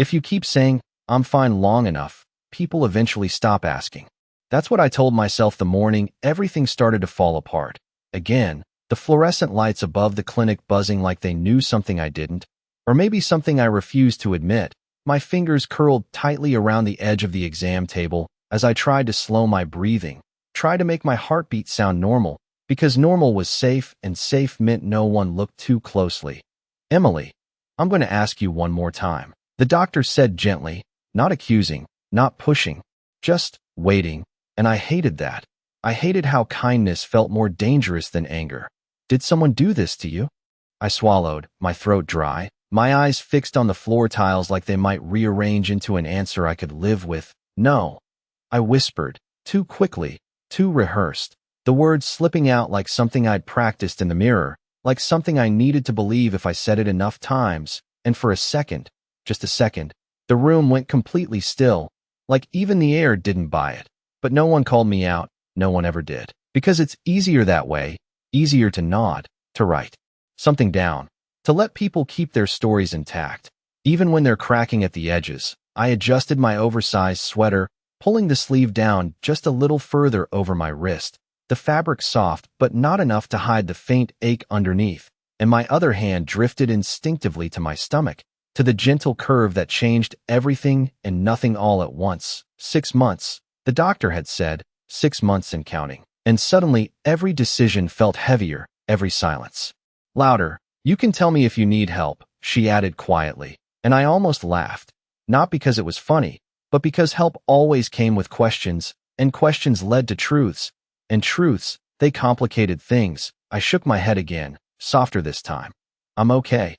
If you keep saying, "I'm fine" long enough, people eventually stop asking. That's what I told myself the morning everything started to fall apart. Again, the fluorescent lights above the clinic buzzing like they knew something I didn't, or maybe something I refused to admit. My fingers curled tightly around the edge of the exam table as I tried to slow my breathing, try to make my heartbeat sound normal, because normal was safe and safe meant no one looked too closely. "Emily, I'm going to ask you one more time," the doctor said gently, not accusing, not pushing, just waiting, and I hated that. I hated how kindness felt more dangerous than anger. "Did someone do this to you?" I swallowed, my throat dry, my eyes fixed on the floor tiles like they might rearrange into an answer I could live with. "No," I whispered, too quickly, too rehearsed, the words slipping out like something I'd practiced in the mirror, like something I needed to believe if I said it enough times. And for a second, just a second, the room went completely still, like even the air didn't buy it. But no one called me out, no one ever did. Because it's easier that way, easier to nod, to write something down, to let people keep their stories intact. Even when they're cracking at the edges, I adjusted my oversized sweater, pulling the sleeve down just a little further over my wrist, the fabric soft but not enough to hide the faint ache underneath, and my other hand drifted instinctively to my stomach, to the gentle curve that changed everything and nothing all at once. 6 months, the doctor had said, 6 months and counting. And suddenly, every decision felt heavier, every silence. Louder, "You can tell me if you need help," she added quietly, and I almost laughed, not because it was funny, but because help always came with questions, and questions led to truths, and truths, they complicated things. I shook my head again, softer this time. "I'm okay."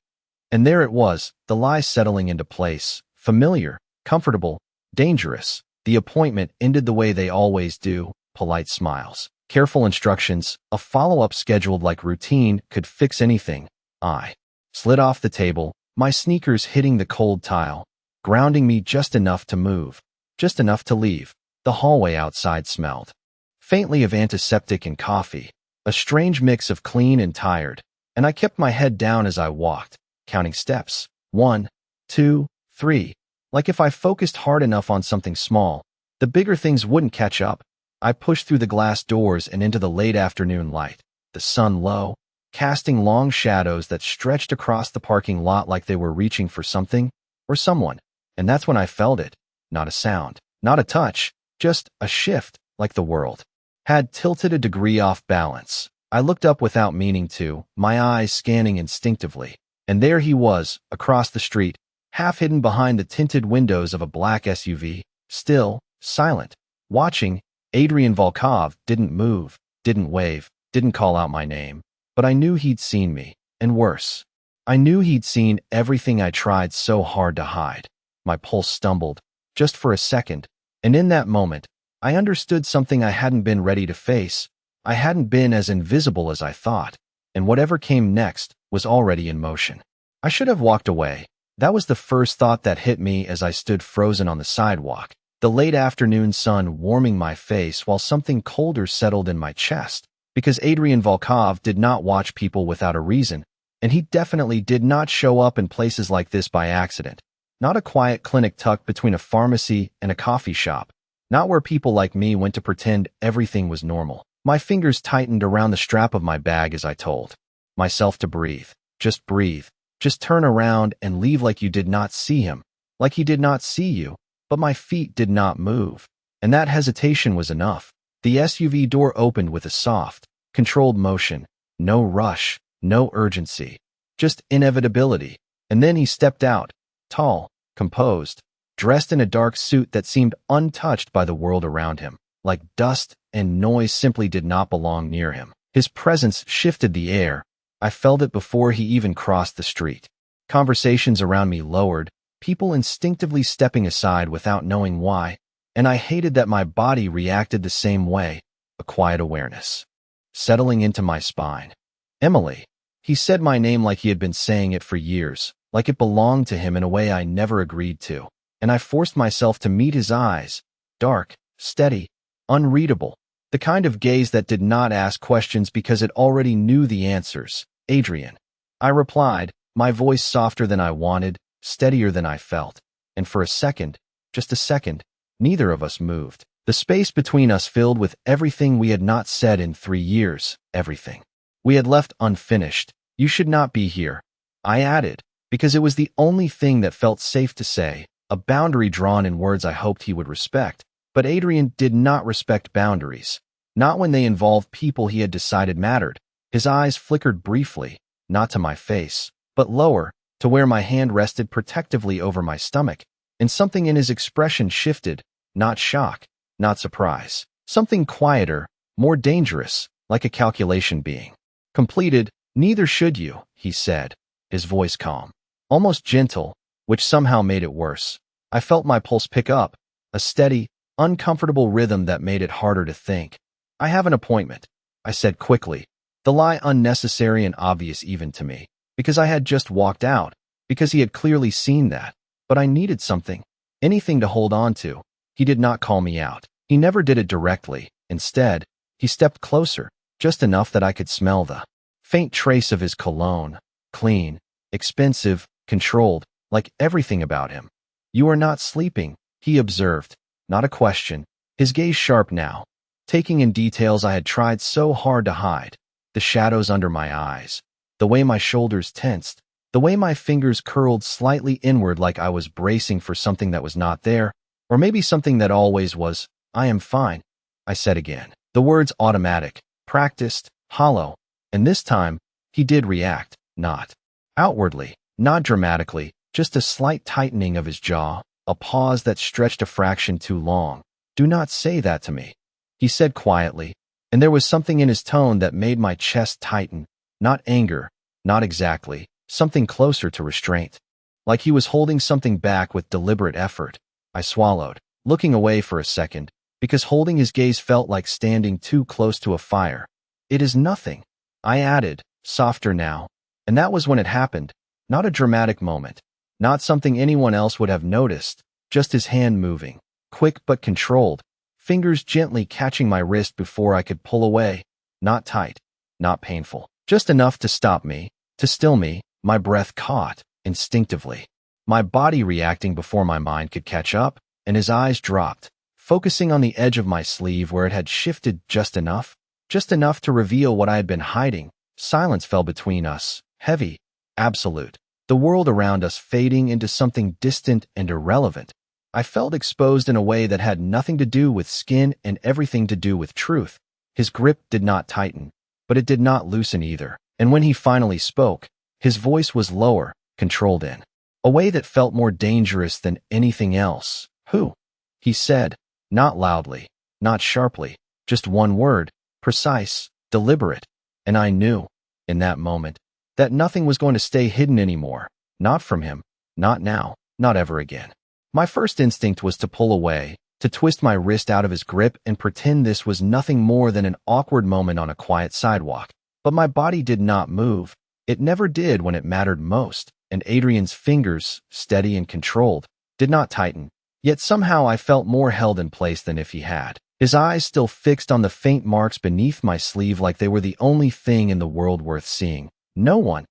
And there it was, the lie settling into place, familiar, comfortable, dangerous. The appointment ended the way they always do, polite smiles, careful instructions, a follow-up scheduled like routine could fix anything. I slid off the table, my sneakers hitting the cold tile, grounding me just enough to move, just enough to leave. The hallway outside smelled faintly of antiseptic and coffee, a strange mix of clean and tired, and I kept my head down as I walked, counting steps. 1, 2, 3. Like if I focused hard enough on something small, the bigger things wouldn't catch up. I pushed through the glass doors and into the late afternoon light, the sun low, casting long shadows that stretched across the parking lot like they were reaching for something or someone. And that's when I felt it. Not a sound, not a touch, just a shift, like the world had tilted a degree off balance. I looked up without meaning to, my eyes scanning instinctively. And there he was, across the street, half hidden behind the tinted windows of a black SUV, still, silent, watching. Adrian Volkov didn't move, didn't wave, didn't call out my name, but I knew he'd seen me, and worse. I knew he'd seen everything I tried so hard to hide. My pulse stumbled, just for a second, and in that moment, I understood something I hadn't been ready to face. I hadn't been as invisible as I thought, and whatever came next was already in motion. I should have walked away. That was the first thought that hit me as I stood frozen on the sidewalk, the late afternoon sun warming my face while something colder settled in my chest, because Adrian Volkov did not watch people without a reason, and he definitely did not show up in places like this by accident. Not a quiet clinic tucked between a pharmacy and a coffee shop, not where people like me went to pretend everything was normal. My fingers tightened around the strap of my bag as I told myself to breathe. Just breathe. Just turn around and leave like you did not see him, like he did not see you. But my feet did not move, and that hesitation was enough. The SUV door opened with a soft, controlled motion, no rush, no urgency, just inevitability. And then he stepped out, tall, composed, dressed in a dark suit that seemed untouched by the world around him, like dust and noise simply did not belong near him. His presence shifted the air. I felt it before he even crossed the street. Conversations around me lowered, people instinctively stepping aside without knowing why, and I hated that my body reacted the same way, a quiet awareness settling into my spine. "Emily." He said my name like he had been saying it for years, like it belonged to him in a way I never agreed to, and I forced myself to meet his eyes, dark, steady, unreadable, the kind of gaze that did not ask questions because it already knew the answers. "Adrian." I replied, my voice softer than I wanted, steadier than I felt. And for a second, just a second, neither of us moved. The space between us filled with everything we had not said in 3 years, everything we had left unfinished. You should not be here, I added, because it was the only thing that felt safe to say, a boundary drawn in words I hoped he would respect. But Adrian did not respect boundaries, not when they involved people he had decided mattered. His eyes flickered briefly, not to my face, but lower, to where my hand rested protectively over my stomach, and something in his expression shifted, not shock, not surprise, something quieter, more dangerous, like a calculation being completed. Neither should you, he said, his voice calm, almost gentle, which somehow made it worse. I felt my pulse pick up, a steady, uncomfortable rhythm that made it harder to think. I have an appointment, I said quickly, the lie unnecessary and obvious even to me, because I had just walked out, because he had clearly seen that. But I needed something, anything to hold on to. He did not call me out. He never did it directly. Instead, he stepped closer, just enough that I could smell the faint trace of his cologne, clean, expensive, controlled, like everything about him. You are not sleeping, he observed, not a question, his gaze sharp now, taking in details I had tried so hard to hide, the shadows under my eyes, the way my shoulders tensed, the way my fingers curled slightly inward like I was bracing for something that was not there, or maybe something that always was. I am fine, I said again, the words automatic, practiced, hollow, and this time, he did react, not outwardly, not dramatically, just a slight tightening of his jaw, a pause that stretched a fraction too long. Do not say that to me, he said quietly, and there was something in his tone that made my chest tighten, not anger, not exactly, something closer to restraint. Like he was holding something back with deliberate effort. I swallowed, looking away for a second, because holding his gaze felt like standing too close to a fire. It is nothing, I added, softer now, and that was when it happened, not a dramatic moment, not something anyone else would have noticed, just his hand moving, quick but controlled, fingers gently catching my wrist before I could pull away, not tight, not painful, just enough to stop me, to still me, my breath caught, instinctively, my body reacting before my mind could catch up, and his eyes dropped, focusing on the edge of my sleeve where it had shifted just enough to reveal what I had been hiding. Silence fell between us, heavy, absolute, the world around us fading into something distant and irrelevant. I felt exposed in a way that had nothing to do with skin and everything to do with truth. His grip did not tighten, but it did not loosen either, and when he finally spoke, his voice was lower, controlled in a way that felt more dangerous than anything else. Who? He said, not loudly, not sharply, just one word, precise, deliberate, and I knew, in that moment, that nothing was going to stay hidden anymore, not from him, not now, not ever again. My first instinct was to pull away, to twist my wrist out of his grip and pretend this was nothing more than an awkward moment on a quiet sidewalk. But my body did not move. It never did when it mattered most, and Adrian's fingers, steady and controlled, did not tighten. Yet somehow I felt more held in place than if he had. His eyes still fixed on the faint marks beneath my sleeve like they were the only thing in the world worth seeing. No one,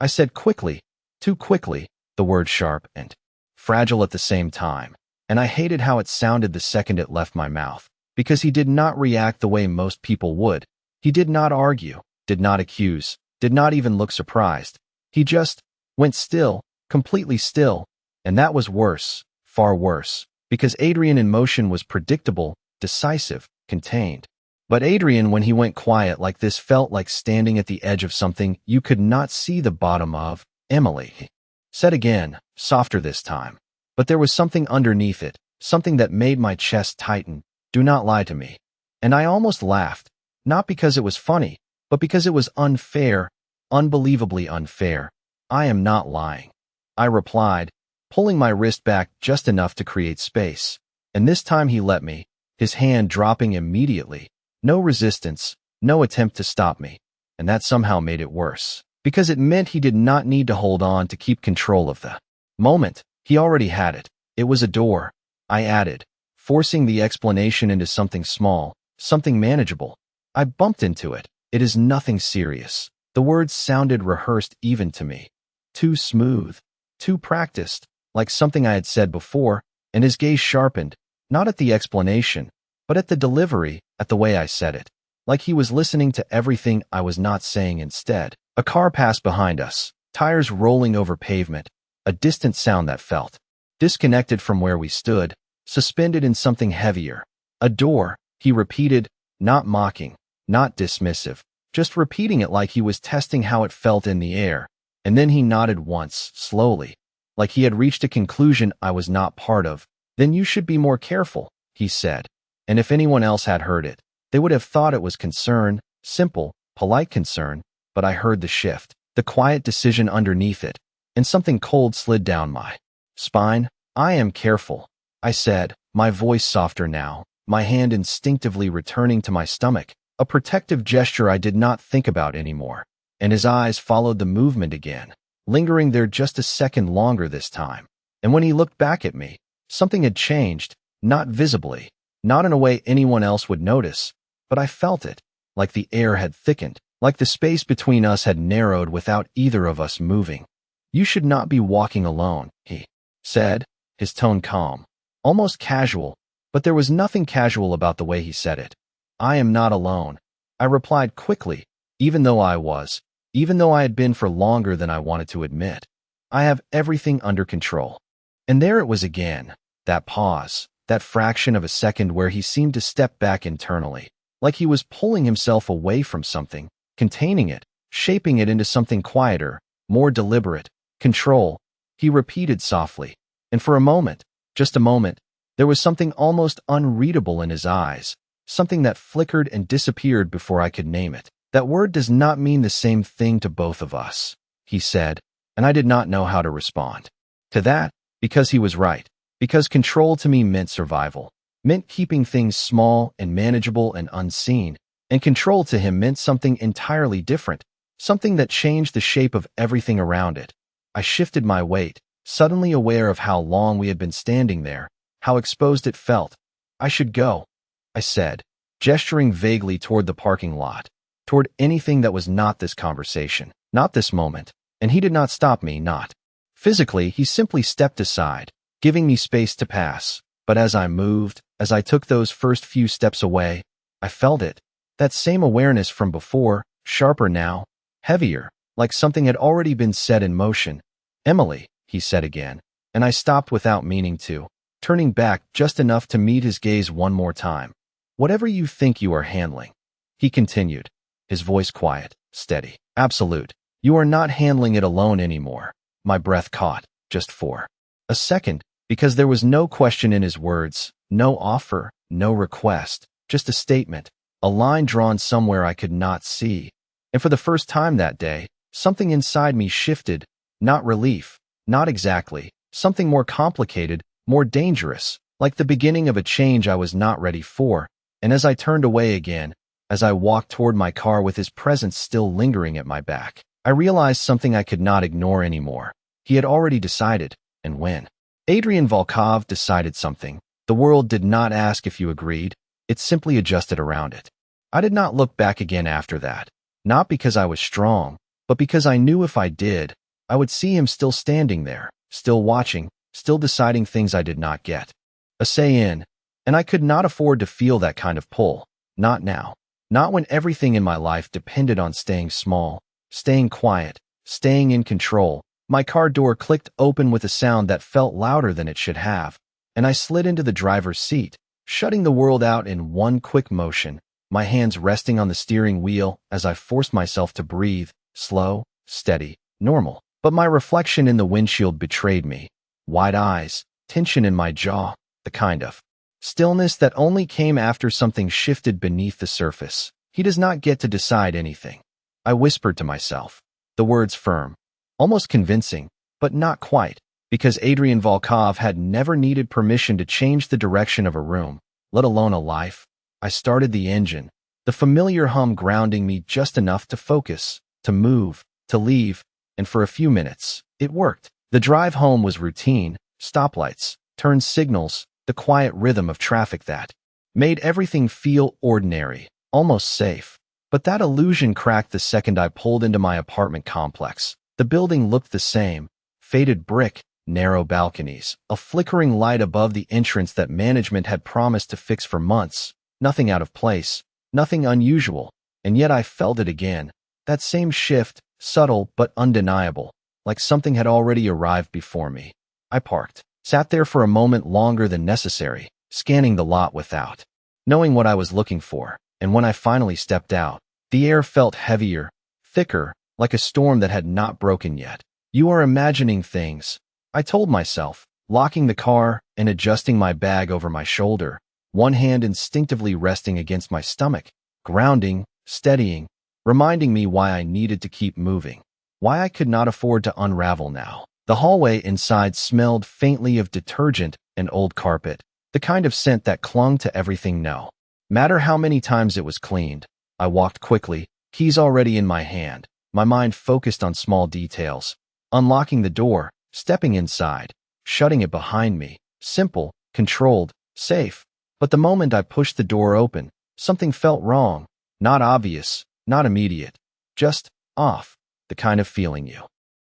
I said quickly, too quickly, the word sharp and fragile at the same time, and I hated how it sounded the second it left my mouth, because he did not react the way most people would. He did not argue, did not accuse, did not even look surprised. He just went still, completely still, and that was worse, far worse, because Adrian in motion was predictable, decisive, contained. But Adrian, when he went quiet like this, felt like standing at the edge of something you could not see the bottom of. Emily, he said again, softer this time. But there was something underneath it, something that made my chest tighten. Do not lie to me. And I almost laughed, not because it was funny, but because it was unfair, unbelievably unfair. I am not lying, I replied, pulling my wrist back just enough to create space. And this time he let me, his hand dropping immediately. No resistance, no attempt to stop me. And that somehow made it worse, because it meant he did not need to hold on to keep control of the moment. He already had it. It was a door, I added, forcing the explanation into something small, something manageable. I bumped into it. It is nothing serious. The words sounded rehearsed even to me. Too smooth, too practiced, like something I had said before, and his gaze sharpened, not at the explanation, but at the delivery, at the way I said it. Like he was listening to everything I was not saying instead. A car passed behind us, tires rolling over pavement, a distant sound that felt disconnected from where we stood, suspended in something heavier. A door, he repeated, not mocking, not dismissive, just repeating it like he was testing how it felt in the air. And then he nodded once, slowly, like he had reached a conclusion I was not part of. Then you should be more careful, he said. And if anyone else had heard it, they would have thought it was concern, simple, polite concern, but I heard the shift, the quiet decision underneath it, and something cold slid down my spine. I am careful, I said, my voice softer now, my hand instinctively returning to my stomach, a protective gesture I did not think about anymore. And his eyes followed the movement again, lingering there just a second longer this time. And when he looked back at me, something had changed, not visibly, not in a way anyone else would notice, but I felt it, like the air had thickened, like the space between us had narrowed without either of us moving. You should not be walking alone, he said, his tone calm, almost casual, but there was nothing casual about the way he said it. I am not alone, I replied quickly, even though I had been for longer than I wanted to admit. I have everything under control. And there it was again, that pause, that fraction of a second where he seemed to step back internally, like he was pulling himself away from something, containing it, shaping it into something quieter, more deliberate. Control, he repeated softly, and for a moment, just a moment, there was something almost unreadable in his eyes, something that flickered and disappeared before I could name it. That word does not mean the same thing to both of us, he said, and I did not know how to respond to that, because he was right, because control to me meant survival, meant keeping things small and manageable and unseen, and control to him meant something entirely different, something that changed the shape of everything around it. I shifted my weight, suddenly aware of how long we had been standing there, how exposed it felt. I should go, I said, gesturing vaguely toward the parking lot, toward anything that was not this conversation, not this moment, and he did not stop me, not physically, he simply stepped aside, giving me space to pass. But as I moved, as I took those first few steps away, I felt it, that same awareness from before, sharper now, heavier, like something had already been set in motion. Emily, he said again, and I stopped without meaning to, turning back just enough to meet his gaze one more time. Whatever you think you are handling, he continued, his voice quiet, steady, absolute. You are not handling it alone anymore. My breath caught, just for a second, because there was no question in his words, no offer, no request, just a statement, a line drawn somewhere I could not see. And for the first time that day, something inside me shifted, not relief, not exactly, something more complicated, more dangerous, like the beginning of a change I was not ready for. And as I turned away again, as I walked toward my car with his presence still lingering at my back, I realized something I could not ignore anymore. He had already decided, and when Adrian Volkov decided something, the world did not ask if you agreed, it simply adjusted around it. I did not look back again after that, not because I was strong, but because I knew if I did, I would see him still standing there, still watching, still deciding things I did not get a say in, and I could not afford to feel that kind of pull, not now, not when everything in my life depended on staying small, staying quiet, staying in control. My car door clicked open with a sound that felt louder than it should have, and I slid into the driver's seat, shutting the world out in one quick motion, my hands resting on the steering wheel as I forced myself to breathe, slow, steady, normal. But my reflection in the windshield betrayed me. Wide eyes, tension in my jaw, the kind of stillness that only came after something shifted beneath the surface. He does not get to decide anything, I whispered to myself, the words firm, almost convincing, but not quite, because Adrian Volkov had never needed permission to change the direction of a room, let alone a life. I started the engine, the familiar hum grounding me just enough to focus, to move, to leave, and for a few minutes, it worked. The drive home was routine, stoplights, turn signals, the quiet rhythm of traffic that made everything feel ordinary, almost safe. But that illusion cracked the second I pulled into my apartment complex. The building looked the same, faded brick, narrow balconies, a flickering light above the entrance that management had promised to fix for months. Nothing out of place, nothing unusual, and yet I felt it again. That same shift, subtle but undeniable, like something had already arrived before me. I parked, sat there for a moment longer than necessary, scanning the lot without, knowing what I was looking for, and when I finally stepped out, the air felt heavier, thicker, like a storm that had not broken yet. You are imagining things, I told myself, locking the car and adjusting my bag over my shoulder, one hand instinctively resting against my stomach, grounding, steadying, reminding me why I needed to keep moving, why I could not afford to unravel now. The hallway inside smelled faintly of detergent and old carpet, the kind of scent that clung to everything. No matter how many times it was cleaned. I walked quickly, keys already in my hand, my mind focused on small details, unlocking the door, stepping inside, shutting it behind me, simple, controlled, safe. But the moment I pushed the door open, something felt wrong, not obvious, not immediate, just off, the kind of feeling you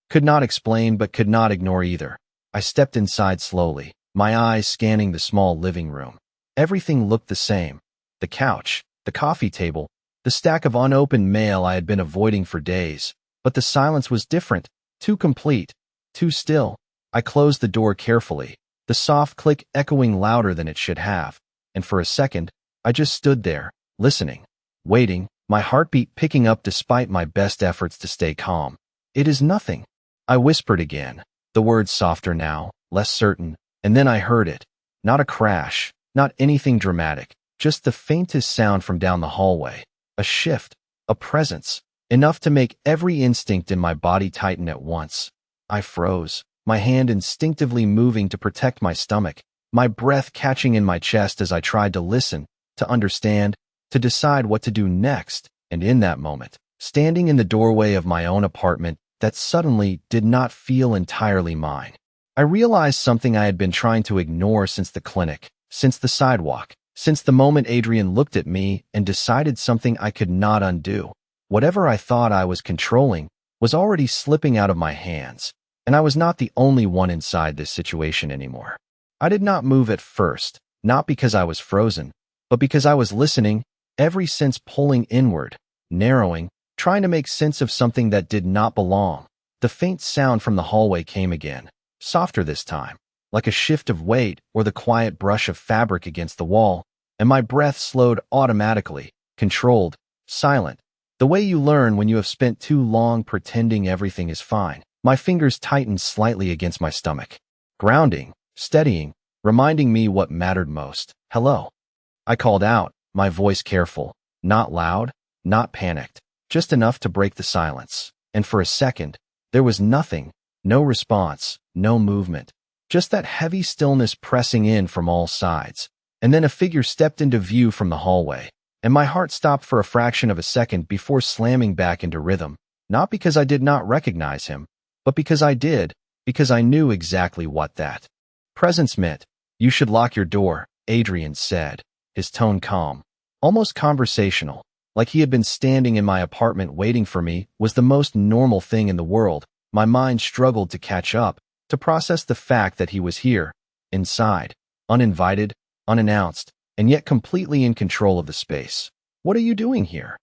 could not explain but could not ignore either. I stepped inside slowly, my eyes scanning the small living room. Everything looked the same. The couch, the coffee table, the stack of unopened mail I had been avoiding for days. But the silence was different, too complete, too still. I closed the door carefully, the soft click echoing louder than it should have, and for a second, I just stood there, listening, waiting, my heartbeat picking up despite my best efforts to stay calm. It is nothing, I whispered again, the words softer now, less certain, and then I heard it. Not a crash, not anything dramatic, just the faintest sound from down the hallway. A shift, a presence, enough to make every instinct in my body tighten at once. I froze, my hand instinctively moving to protect my stomach, my breath catching in my chest as I tried to listen, to understand, to decide what to do next. And in that moment, standing in the doorway of my own apartment that suddenly did not feel entirely mine, I realized something I had been trying to ignore since the clinic, since the sidewalk, since the moment Adrian looked at me and decided something I could not undo. Whatever I thought I was controlling was already slipping out of my hands, and I was not the only one inside this situation anymore. I did not move at first, not because I was frozen, but because I was listening, every sense pulling inward, narrowing, trying to make sense of something that did not belong. The faint sound from the hallway came again, softer this time, like a shift of weight or the quiet brush of fabric against the wall, and my breath slowed automatically, controlled, silent, the way you learn when you have spent too long pretending everything is fine. My fingers tightened slightly against my stomach, grounding, steadying, reminding me what mattered most. Hello. I called out, my voice careful, not loud, not panicked, just enough to break the silence. And for a second, there was nothing, no response, no movement, just that heavy stillness pressing in from all sides. And then a figure stepped into view from the hallway, and my heart stopped for a fraction of a second before slamming back into rhythm, not because I did not recognize him, but because I did, because I knew exactly what that presence meant. You should lock your door, Adrian said, his tone calm, almost conversational, like he had been standing in my apartment waiting for me was the most normal thing in the world. My mind struggled to catch up, to process the fact that he was here, inside, uninvited, unannounced, and yet completely in control of the space. What are you doing here?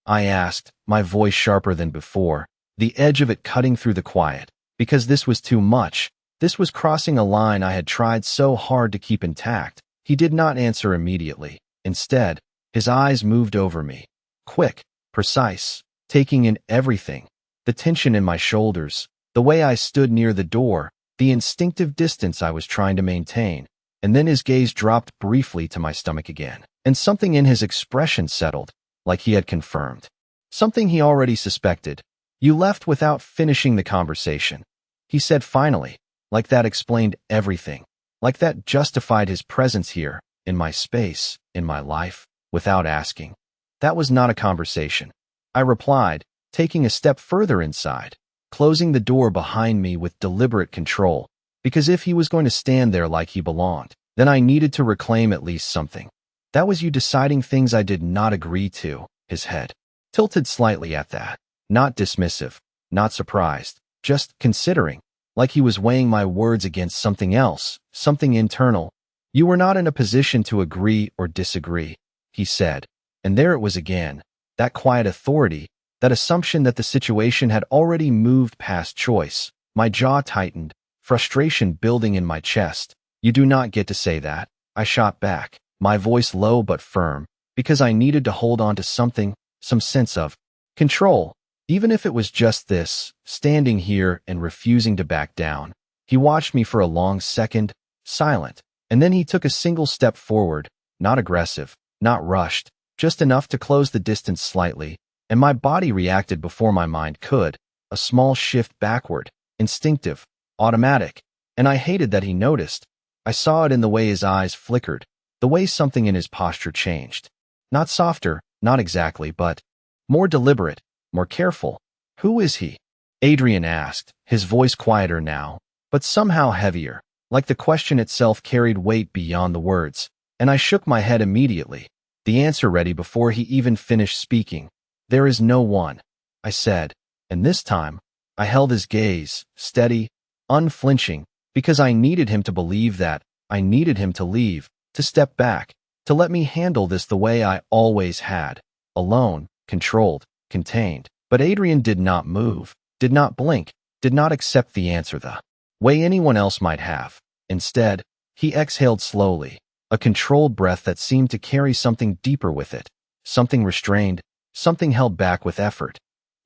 I asked, my voice sharper than before, the edge of it cutting through the quiet, because this was too much. This was crossing a line I had tried so hard to keep intact. He did not answer immediately. Instead, his eyes moved over me, quick, precise, taking in everything, the tension in my shoulders, the way I stood near the door, the instinctive distance I was trying to maintain. And then his gaze dropped briefly to my stomach again, and something in his expression settled, like he had confirmed something he already suspected. You left without finishing the conversation, he said finally, like that explained everything, like that justified his presence here, in my space, in my life, without asking. That was not a conversation, I replied, taking a step further inside, closing the door behind me with deliberate control, because if he was going to stand there like he belonged, then I needed to reclaim at least something. That was you deciding things I did not agree to. His head tilted slightly at that, not dismissive, not surprised, just considering. like he was weighing my words against something else, something internal. You were not in a position to agree or disagree, he said. And there it was again, that quiet authority, that assumption that the situation had already moved past choice. My jaw tightened, frustration building in my chest. You do not get to say that, I shot back, my voice low but firm, because I needed to hold on to something, some sense of control, even if it was just this, standing here and refusing to back down. He watched me for a long second, silent, and then he took a single step forward, not aggressive, not rushed, just enough to close the distance slightly, and my body reacted before my mind could, a small shift backward, instinctive, automatic, and I hated that he noticed. I saw it in the way his eyes flickered, the way something in his posture changed. Not softer, not exactly, but more deliberate, more careful. Who is he? Adrian asked, his voice quieter now, but somehow heavier, like the question itself carried weight beyond the words, and I shook my head immediately, the answer ready before he even finished speaking. There is no one, I said, and this time, I held his gaze, steady, unflinching, because I needed him to believe that, I needed him to leave, to step back, to let me handle this the way I always had, alone, controlled, contained. But Adrian did not move, did not blink, did not accept the answer the way anyone else might have. Instead, he exhaled slowly, a controlled breath that seemed to carry something deeper with it, something restrained, something held back with effort.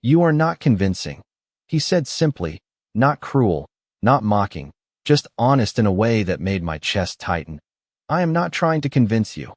You are not convincing, he said simply, not cruel, not mocking, just honest in a way that made my chest tighten. I am not trying to convince you,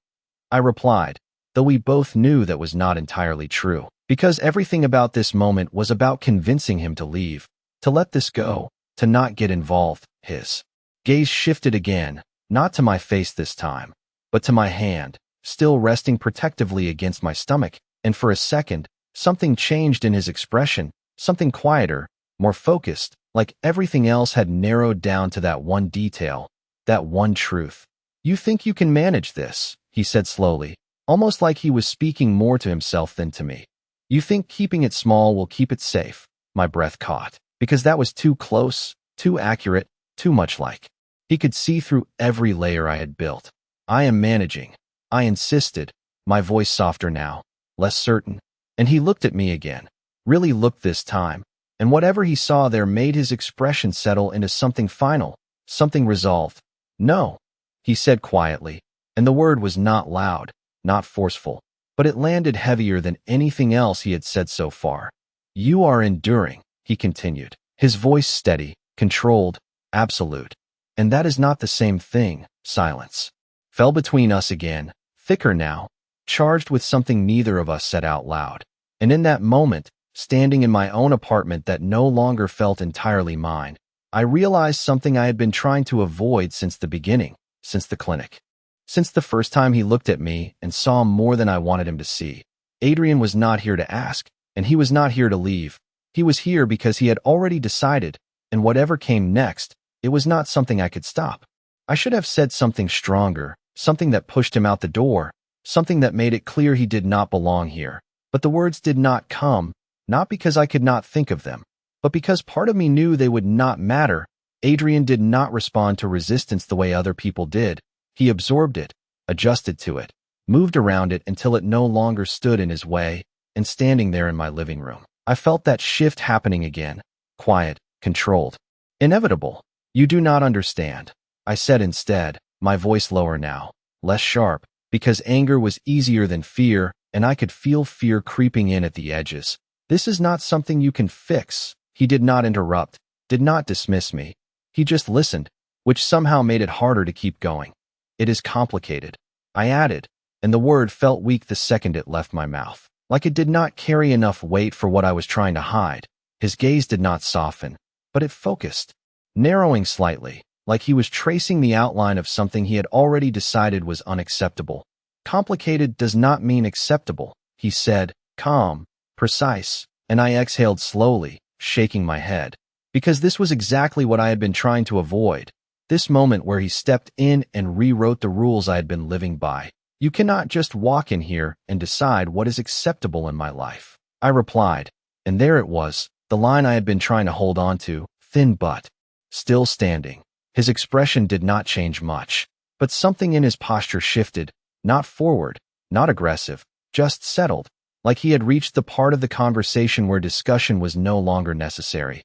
I replied, though we both knew that was not entirely true, because everything about this moment was about convincing him to leave, to let this go, to not get involved. His gaze shifted again, not to my face this time, but to my hand, still resting protectively against my stomach, and for a second, something changed in his expression, something quieter, more focused, like everything else had narrowed down to that one detail, that one truth. You think you can manage this, he said slowly, almost like he was speaking more to himself than to me. You think keeping it small will keep it safe? My breath caught, because that was too close, too accurate, too much like. He could see through every layer I had built. I am managing, I insisted, my voice softer now, less certain, and he looked at me again, really looked this time, and whatever he saw there made his expression settle into something final, something resolved. No, he said quietly, and the word was not loud, not forceful, but it landed heavier than anything else he had said so far. You are enduring, he continued, his voice steady, controlled, absolute. And that is not the same thing. Silence fell between us again, thicker now, charged with something neither of us said out loud. And in that moment, standing in my own apartment that no longer felt entirely mine, I realized something I had been trying to avoid since the beginning, since the clinic. Since the first time he looked at me and saw more than I wanted him to see. Adrian was not here to ask, and he was not here to leave. He was here because he had already decided, and whatever came next, it was not something I could stop. I should have said something stronger, something that pushed him out the door, something that made it clear he did not belong here. But the words did not come, not because I could not think of them, but because part of me knew they would not matter. Adrian did not respond to resistance the way other people did. He absorbed it, adjusted to it, moved around it until it no longer stood in his way, and standing there in my living room, I felt that shift happening again, quiet, controlled, inevitable. You do not understand, I said instead, my voice lower now, less sharp, because anger was easier than fear, and I could feel fear creeping in at the edges. This is not something you can fix. He did not interrupt, did not dismiss me. He just listened, which somehow made it harder to keep going. It is complicated, I added, and the word felt weak the second it left my mouth, like it did not carry enough weight for what I was trying to hide. His gaze did not soften, but it focused, narrowing slightly, like he was tracing the outline of something he had already decided was unacceptable. Complicated does not mean acceptable, he said, calm, precise, and I exhaled slowly, shaking my head, because this was exactly what I had been trying to avoid. This moment where he stepped in and rewrote the rules I had been living by. You cannot just walk in here and decide what is acceptable in my life, I replied, and there it was, the line I had been trying to hold on to, thin but still standing. His expression did not change much, but something in his posture shifted, not forward, not aggressive, just settled, like he had reached the part of the conversation where discussion was no longer necessary.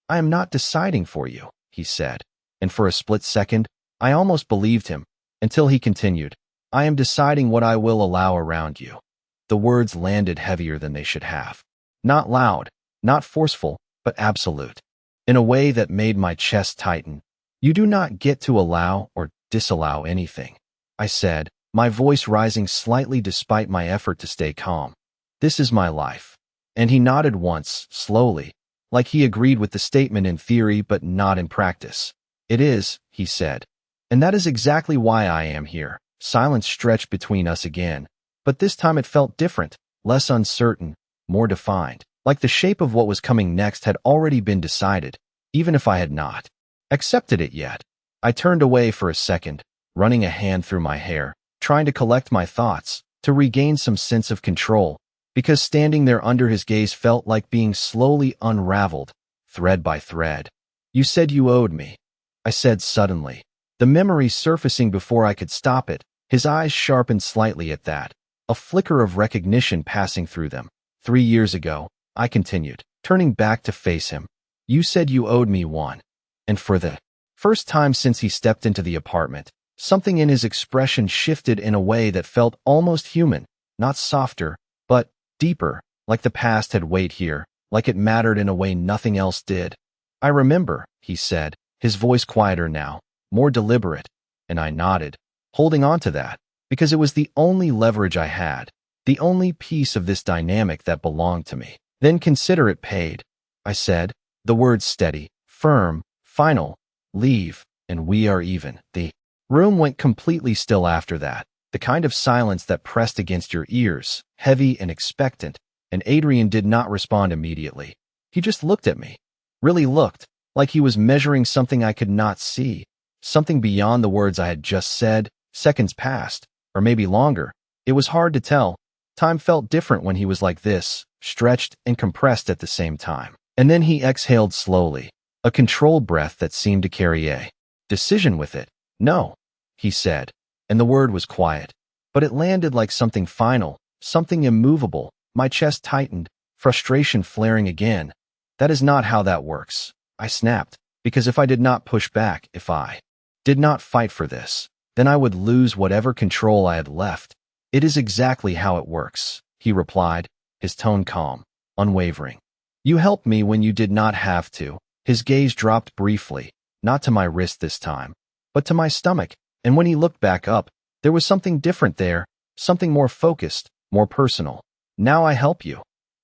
"I am not deciding for you," he said, and for a split second, I almost believed him, until he continued, "I am deciding what I will allow around you." The words landed heavier than they should have. Not loud, not forceful, but absolute. In a way that made my chest tighten. "You do not get to allow or disallow anything," I said, my voice rising slightly despite my effort to stay calm. "This is my life." And he nodded once, slowly, like he agreed with the statement in theory but not in practice. "It is," he said. "And that is exactly why I am here." Silence stretched between us again, but this time it felt different, less uncertain, more defined, like the shape of what was coming next had already been decided, even if I had not accepted it yet. I turned away for a second, running a hand through my hair, trying to collect my thoughts, to regain some sense of control, because standing there under his gaze felt like being slowly unraveled, thread by thread. "You said you owed me," I said suddenly, the memory surfacing before I could stop it. His eyes sharpened slightly at that, a flicker of recognition passing through them. 3 years ago," I continued, turning back to face him. "You said you owed me one." And for the first time since he stepped into the apartment, something in his expression shifted in a way that felt almost human, not softer, but deeper, like the past had weight here, like it mattered in a way nothing else did. "I remember," he said, his voice quieter now, more deliberate, and I nodded, holding on to that, because it was the only leverage I had, the only piece of this dynamic that belonged to me. "Then consider it paid," I said, the words steady, firm, final. "Leave, and we are even." The room went completely still after that, the kind of silence that pressed against your ears, heavy and expectant, and Adrian did not respond immediately. He just looked at me, really looked, like he was measuring something I could not see, something beyond the words I had just said. Seconds passed, or maybe longer. It was hard to tell. Time felt different when he was like this, stretched and compressed at the same time. And then he exhaled slowly, a controlled breath that seemed to carry a decision with it. "No," he said, and the word was quiet, but it landed like something final, something immovable. My chest tightened, frustration flaring again. "That is not how that works," I snapped, because if I did not push back, if I did not fight for this, then I would lose whatever control I had left. "It is exactly how it works," he replied, his tone calm, unwavering. "You helped me when you did not have to." His gaze dropped briefly, not to my wrist this time, but to my stomach, and when he looked back up, there was something different there, something more focused, more personal. "Now I help you,"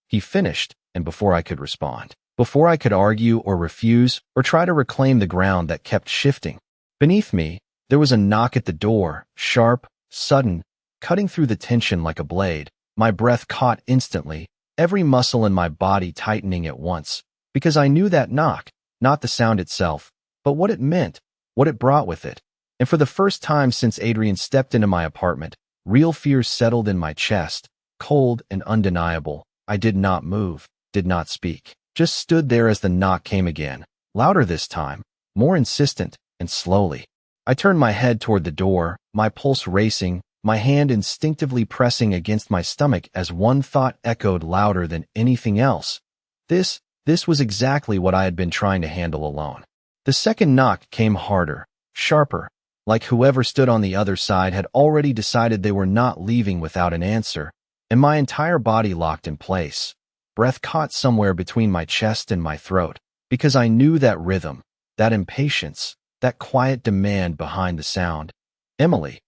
he finished, and before I could respond, before I could argue or refuse or try to reclaim the ground that kept shifting beneath me, there was a knock at the door, sharp, sudden, cutting through the tension like a blade. My breath caught instantly, every muscle in my body tightening at once, because I knew that knock, not the sound itself, but what it meant, what it brought with it. And for the first time since Adrian stepped into my apartment, real fear settled in my chest, cold and undeniable. I did not move, did not speak, just stood there as the knock came again, louder this time, more insistent, and slowly. I turned my head toward the door, my pulse racing, my hand instinctively pressing against my stomach as one thought echoed louder than anything else. This was exactly what I had been trying to handle alone. The second knock came harder, sharper, like whoever stood on the other side had already decided they were not leaving without an answer, and my entire body locked in place. Breath caught somewhere between my chest and my throat, because I knew that rhythm, that impatience, that quiet demand behind the sound. "Emily."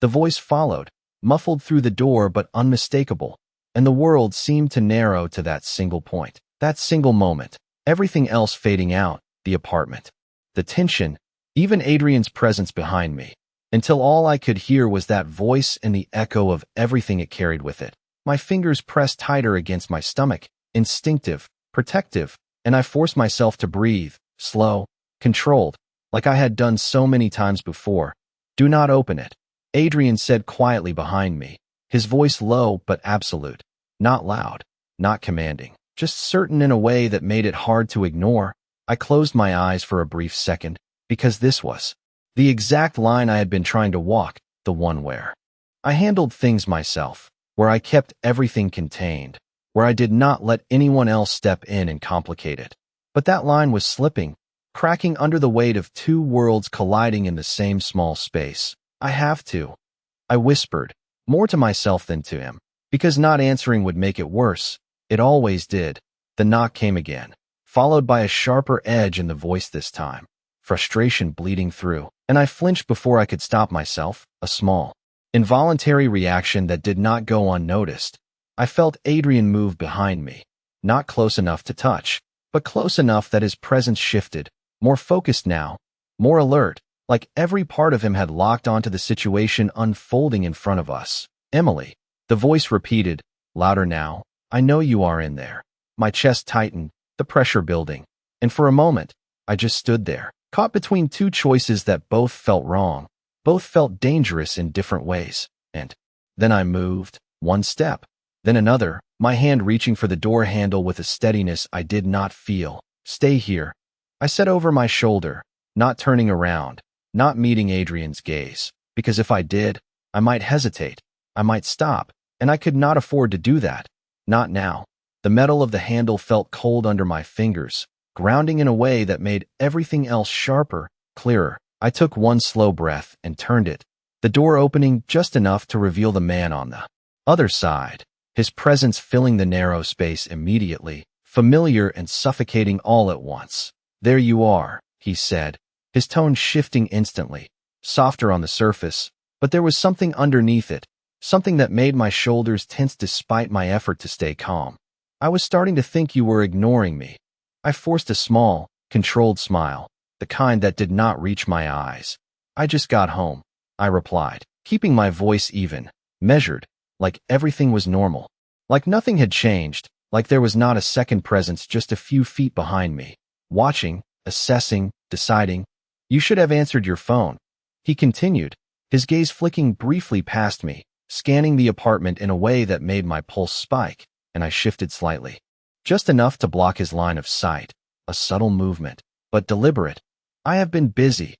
The voice followed, muffled through the door but unmistakable, and the world seemed to narrow to that single point, that single moment, everything else fading out, the apartment, the tension, even Adrian's presence behind me, until all I could hear was that voice and the echo of everything it carried with it. My fingers pressed tighter against my stomach, instinctive, protective, and I forced myself to breathe, slow, controlled, like I had done so many times before. "Do not open it," Adrian said quietly behind me, his voice low but absolute, not loud, not commanding, just certain in a way that made it hard to ignore. I closed my eyes for a brief second, because this was the exact line I had been trying to walk, the one where I handled things myself, where I kept everything contained, where I did not let anyone else step in and complicate it. But that line was slipping, cracking under the weight of two worlds colliding in the same small space. I have to, I whispered, more to myself than to him, because not answering would make it worse. It always did. The knock came again, followed by a sharper edge in the voice this time, frustration bleeding through, and I flinched before I could stop myself, a small, involuntary reaction that did not go unnoticed. I felt Adrian move behind me, not close enough to touch, but close enough that his presence shifted, more focused now, more alert, like every part of him had locked onto the situation unfolding in front of us. Emily, the voice repeated, louder now, I know you are in there. My chest tightened, the pressure building, and for a moment, I just stood there, caught between two choices that both felt wrong, both felt dangerous in different ways. And then I moved, one step, then another, my hand reaching for the door handle with a steadiness I did not feel. Stay here, I said over my shoulder, not turning around, not meeting Adrian's gaze, because if I did, I might hesitate, I might stop, and I could not afford to do that. Not now. The metal of the handle felt cold under my fingers, grounding in a way that made everything else sharper, clearer. I took one slow breath and turned it, the door opening just enough to reveal the man on the other side, his presence filling the narrow space immediately, familiar and suffocating all at once. There you are, he said, his tone shifting instantly, softer on the surface, but there was something underneath it, something that made my shoulders tense despite my effort to stay calm. I was starting to think you were ignoring me. I forced a small, controlled smile, the kind that did not reach my eyes. I just got home, I replied, keeping my voice even, measured, like everything was normal. Like nothing had changed, like there was not a second presence just a few feet behind me, watching, assessing, deciding. You should have answered your phone, he continued, his gaze flicking briefly past me, scanning the apartment in a way that made my pulse spike, and I shifted slightly. Just enough to block his line of sight, a subtle movement, but deliberate. I have been busy,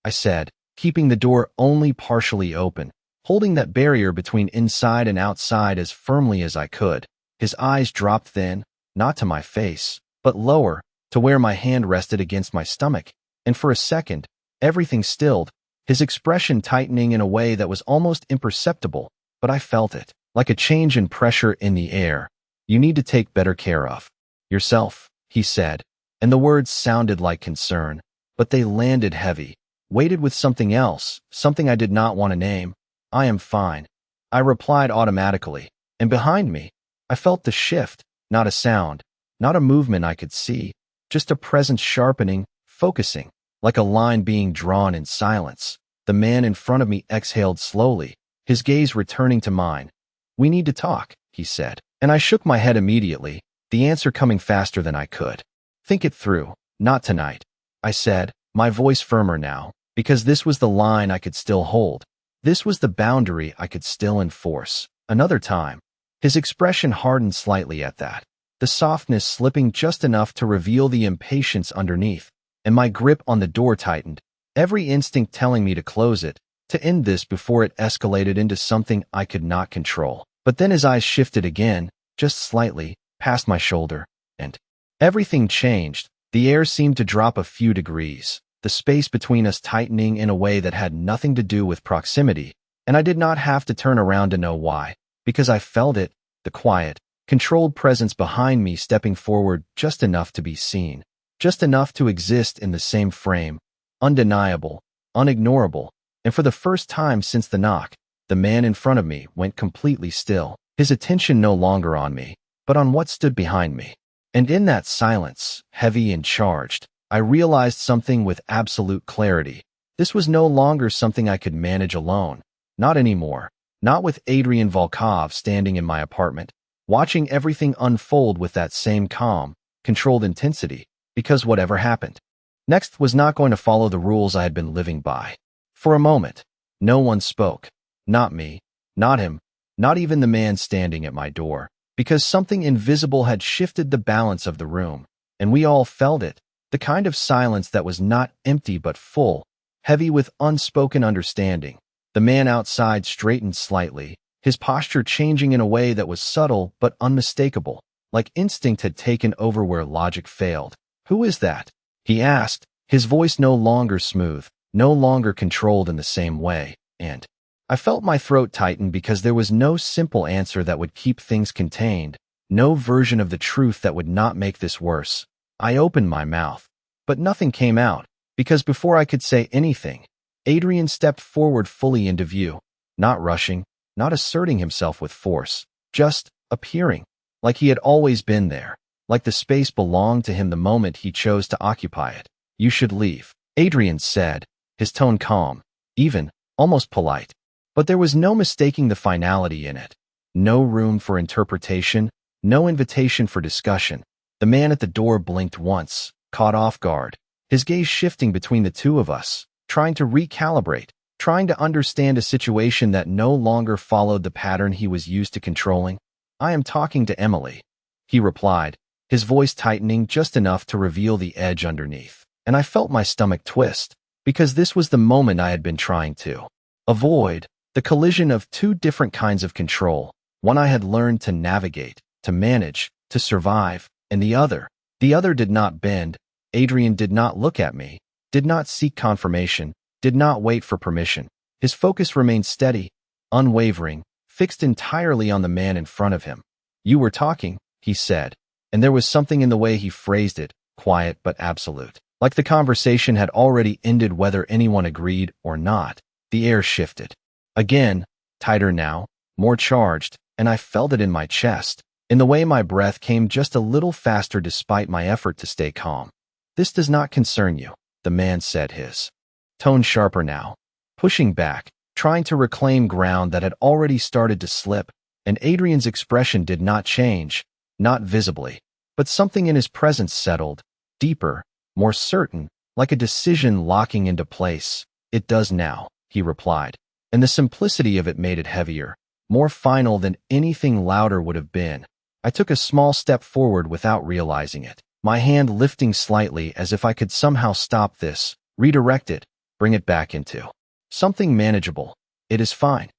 I said, keeping the door only partially open, holding that barrier between inside and outside as firmly as I could. His eyes dropped then, not to my face, but lower, to where my hand rested against my stomach, and for a second, everything stilled, his expression tightening in a way that was almost imperceptible, but I felt it, like a change in pressure in the air. You need to take better care of yourself, he said, and the words sounded like concern, but they landed heavy, weighted with something else, something I did not want to name. I am fine, I replied automatically, and behind me, I felt the shift, not a sound, not a movement I could see, just a presence sharpening, focusing, like a line being drawn in silence. The man in front of me exhaled slowly, his gaze returning to mine. We need to talk, he said, and I shook my head immediately, the answer coming faster than I could. Think it through, not tonight, I said, my voice firmer now, because this was the line I could still hold. This was the boundary I could still enforce. Another time. His expression hardened slightly at that, the softness slipping just enough to reveal the impatience underneath, and my grip on the door tightened, every instinct telling me to close it, to end this before it escalated into something I could not control. But then his eyes shifted again, just slightly, past my shoulder, and everything changed. The air seemed to drop a few degrees, the space between us tightening in a way that had nothing to do with proximity, and I did not have to turn around to know why, because I felt it, the quiet, controlled presence behind me stepping forward just enough to be seen, just enough to exist in the same frame, undeniable, unignorable, and for the first time since the knock, the man in front of me went completely still, his attention no longer on me, but on what stood behind me. And in that silence, heavy and charged, I realized something with absolute clarity. This was no longer something I could manage alone. Not anymore. Not with Adrian Volkov standing in my apartment, watching everything unfold with that same calm, controlled intensity, because whatever happened next was not going to follow the rules I had been living by. For a moment, no one spoke. Not me, not him, not even the man standing at my door, because something invisible had shifted the balance of the room, and we all felt it, The kind of silence that was not empty but full, heavy with unspoken understanding. The man outside straightened slightly, his posture changing in a way that was subtle but unmistakable, like instinct had taken over where logic failed. "Who is that?" he asked, his voice no longer smooth, no longer controlled in the same way, and I felt my throat tighten because there was no simple answer that would keep things contained, no version of the truth that would not make this worse. I opened my mouth, but nothing came out, because before I could say anything, Adrian stepped forward fully into view, not rushing, not asserting himself with force, just appearing, like he had always been there, like the space belonged to him the moment he chose to occupy it. "You should leave," Adrian said, his tone calm, even, almost polite. But there was no mistaking the finality in it. No room for interpretation, no invitation for discussion. The man at the door blinked once, caught off guard, his gaze shifting between the two of us, trying to recalibrate, trying to understand a situation that no longer followed the pattern he was used to controlling. "I am talking to Emily," he replied, his voice tightening just enough to reveal the edge underneath. And I felt my stomach twist, because this was the moment I had been trying to avoid. The collision of two different kinds of control, one I had learned to navigate, to manage, to survive, and the other did not bend. Adrian did not look at me, did not seek confirmation, did not wait for permission. His focus remained steady, unwavering, fixed entirely on the man in front of him. "You were talking," he said, and there was something in the way he phrased it, quiet but absolute. Like the conversation had already ended whether anyone agreed or not. The air shifted. Again, tighter now, more charged, and I felt it in my chest, in the way my breath came just a little faster despite my effort to stay calm. "This does not concern you," the man said, his tone sharper now, pushing back, trying to reclaim ground that had already started to slip, and Adrian's expression did not change, not visibly, but something in his presence settled, deeper, more certain, like a decision locking into place. "It does now," he replied. And the simplicity of it made it heavier, more final than anything louder would have been. I took a small step forward without realizing it, my hand lifting slightly as if I could somehow stop this, redirect it, bring it back into something manageable. "It is fine,"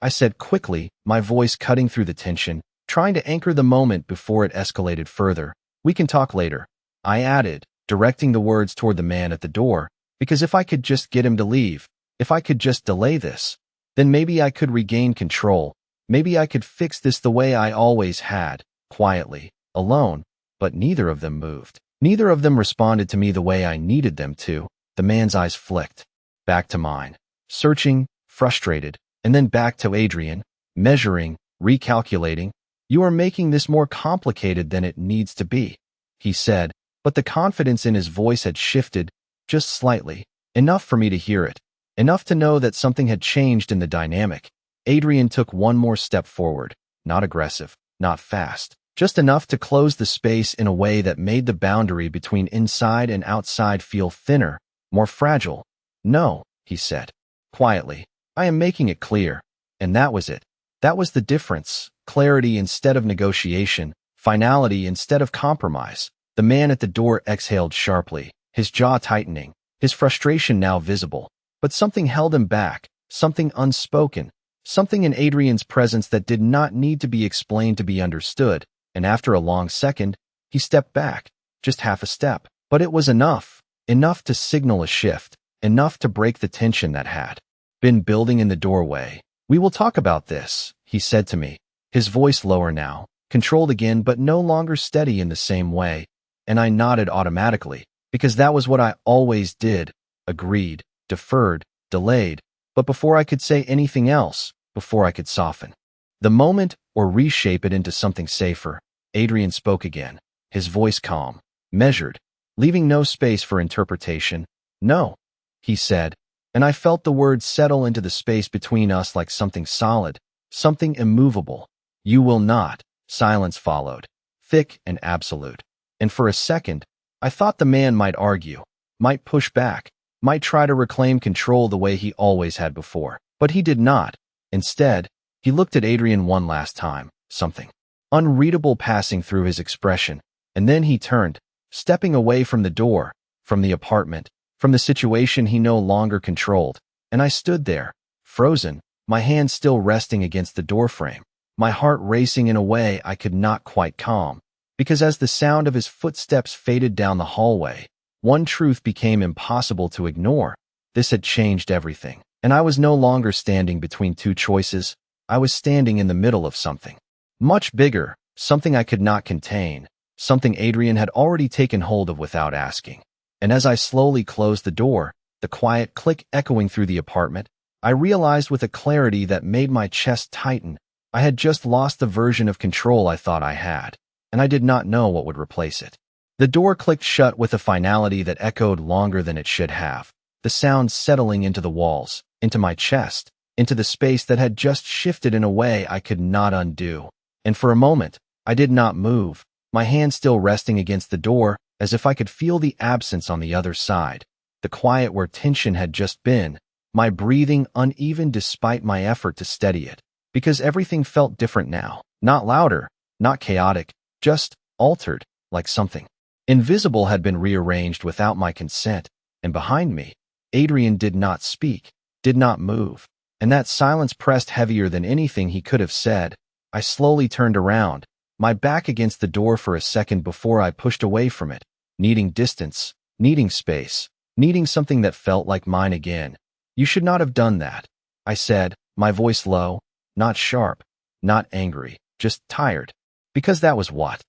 I said quickly, my voice cutting through the tension, trying to anchor the moment before it escalated further. "We can talk later," I added, directing the words toward the man at the door, because if I could just get him to leave, if I could just delay this, then maybe I could regain control. Maybe I could fix this the way I always had, quietly, alone. But neither of them moved. Neither of them responded to me the way I needed them to. The man's eyes flicked, back to mine, searching, frustrated, and then back to Adrian, measuring, recalculating. "You are making this more complicated than it needs to be," he said, but the confidence in his voice had shifted, just slightly, enough for me to hear it. Enough to know that something had changed in the dynamic. Adrian took one more step forward, not aggressive, not fast, just enough to close the space in a way that made the boundary between inside and outside feel thinner, more fragile. "No," he said, quietly, "I am making it clear." And that was it. That was the difference. Clarity instead of negotiation, finality instead of compromise. The man at the door exhaled sharply, his jaw tightening, his frustration now visible. But something held him back, something unspoken, something in Adrian's presence that did not need to be explained to be understood, and after a long second, he stepped back, just half a step. But it was enough to signal a shift, enough to break the tension that had been building in the doorway. "We will talk about this," he said to me, his voice lower now, controlled again but no longer steady in the same way, and I nodded automatically, because that was what I always did, agreed, deferred, delayed, but before I could say anything else, before I could soften the moment or reshape it into something safer, Adrian spoke again, his voice calm, measured, leaving no space for interpretation. "No," he said, and I felt the words settle into the space between us like something solid, something immovable. "You will not." Silence followed, thick and absolute. And for a second, I thought the man might argue, might push back, might try to reclaim control the way he always had before. But he did not. Instead, he looked at Adrian one last time, something unreadable passing through his expression, and then he turned, stepping away from the door, from the apartment, from the situation he no longer controlled. And I stood there, frozen, my hand still resting against the doorframe, my heart racing in a way I could not quite calm. Because as the sound of his footsteps faded down the hallway, one truth became impossible to ignore. This had changed everything. And I was no longer standing between two choices. I was standing in the middle of something much bigger, something I could not contain, something Adrian had already taken hold of without asking. And as I slowly closed the door, the quiet click echoing through the apartment, I realized with a clarity that made my chest tighten, I had just lost the version of control I thought I had, and I did not know what would replace it. The door clicked shut with a finality that echoed longer than it should have, the sound settling into the walls, into my chest, into the space that had just shifted in a way I could not undo. And for a moment, I did not move, my hand still resting against the door, as if I could feel the absence on the other side, the quiet where tension had just been, my breathing uneven despite my effort to steady it, because everything felt different now, not louder, not chaotic, just altered, like something invisible had been rearranged without my consent, and behind me, Adrian did not speak, did not move, and that silence pressed heavier than anything he could have said. I slowly turned around, my back against the door for a second before I pushed away from it, needing distance, needing space, needing something that felt like mine again. You should not have done that, I said, my voice low, not sharp, not angry, just tired. Because that was what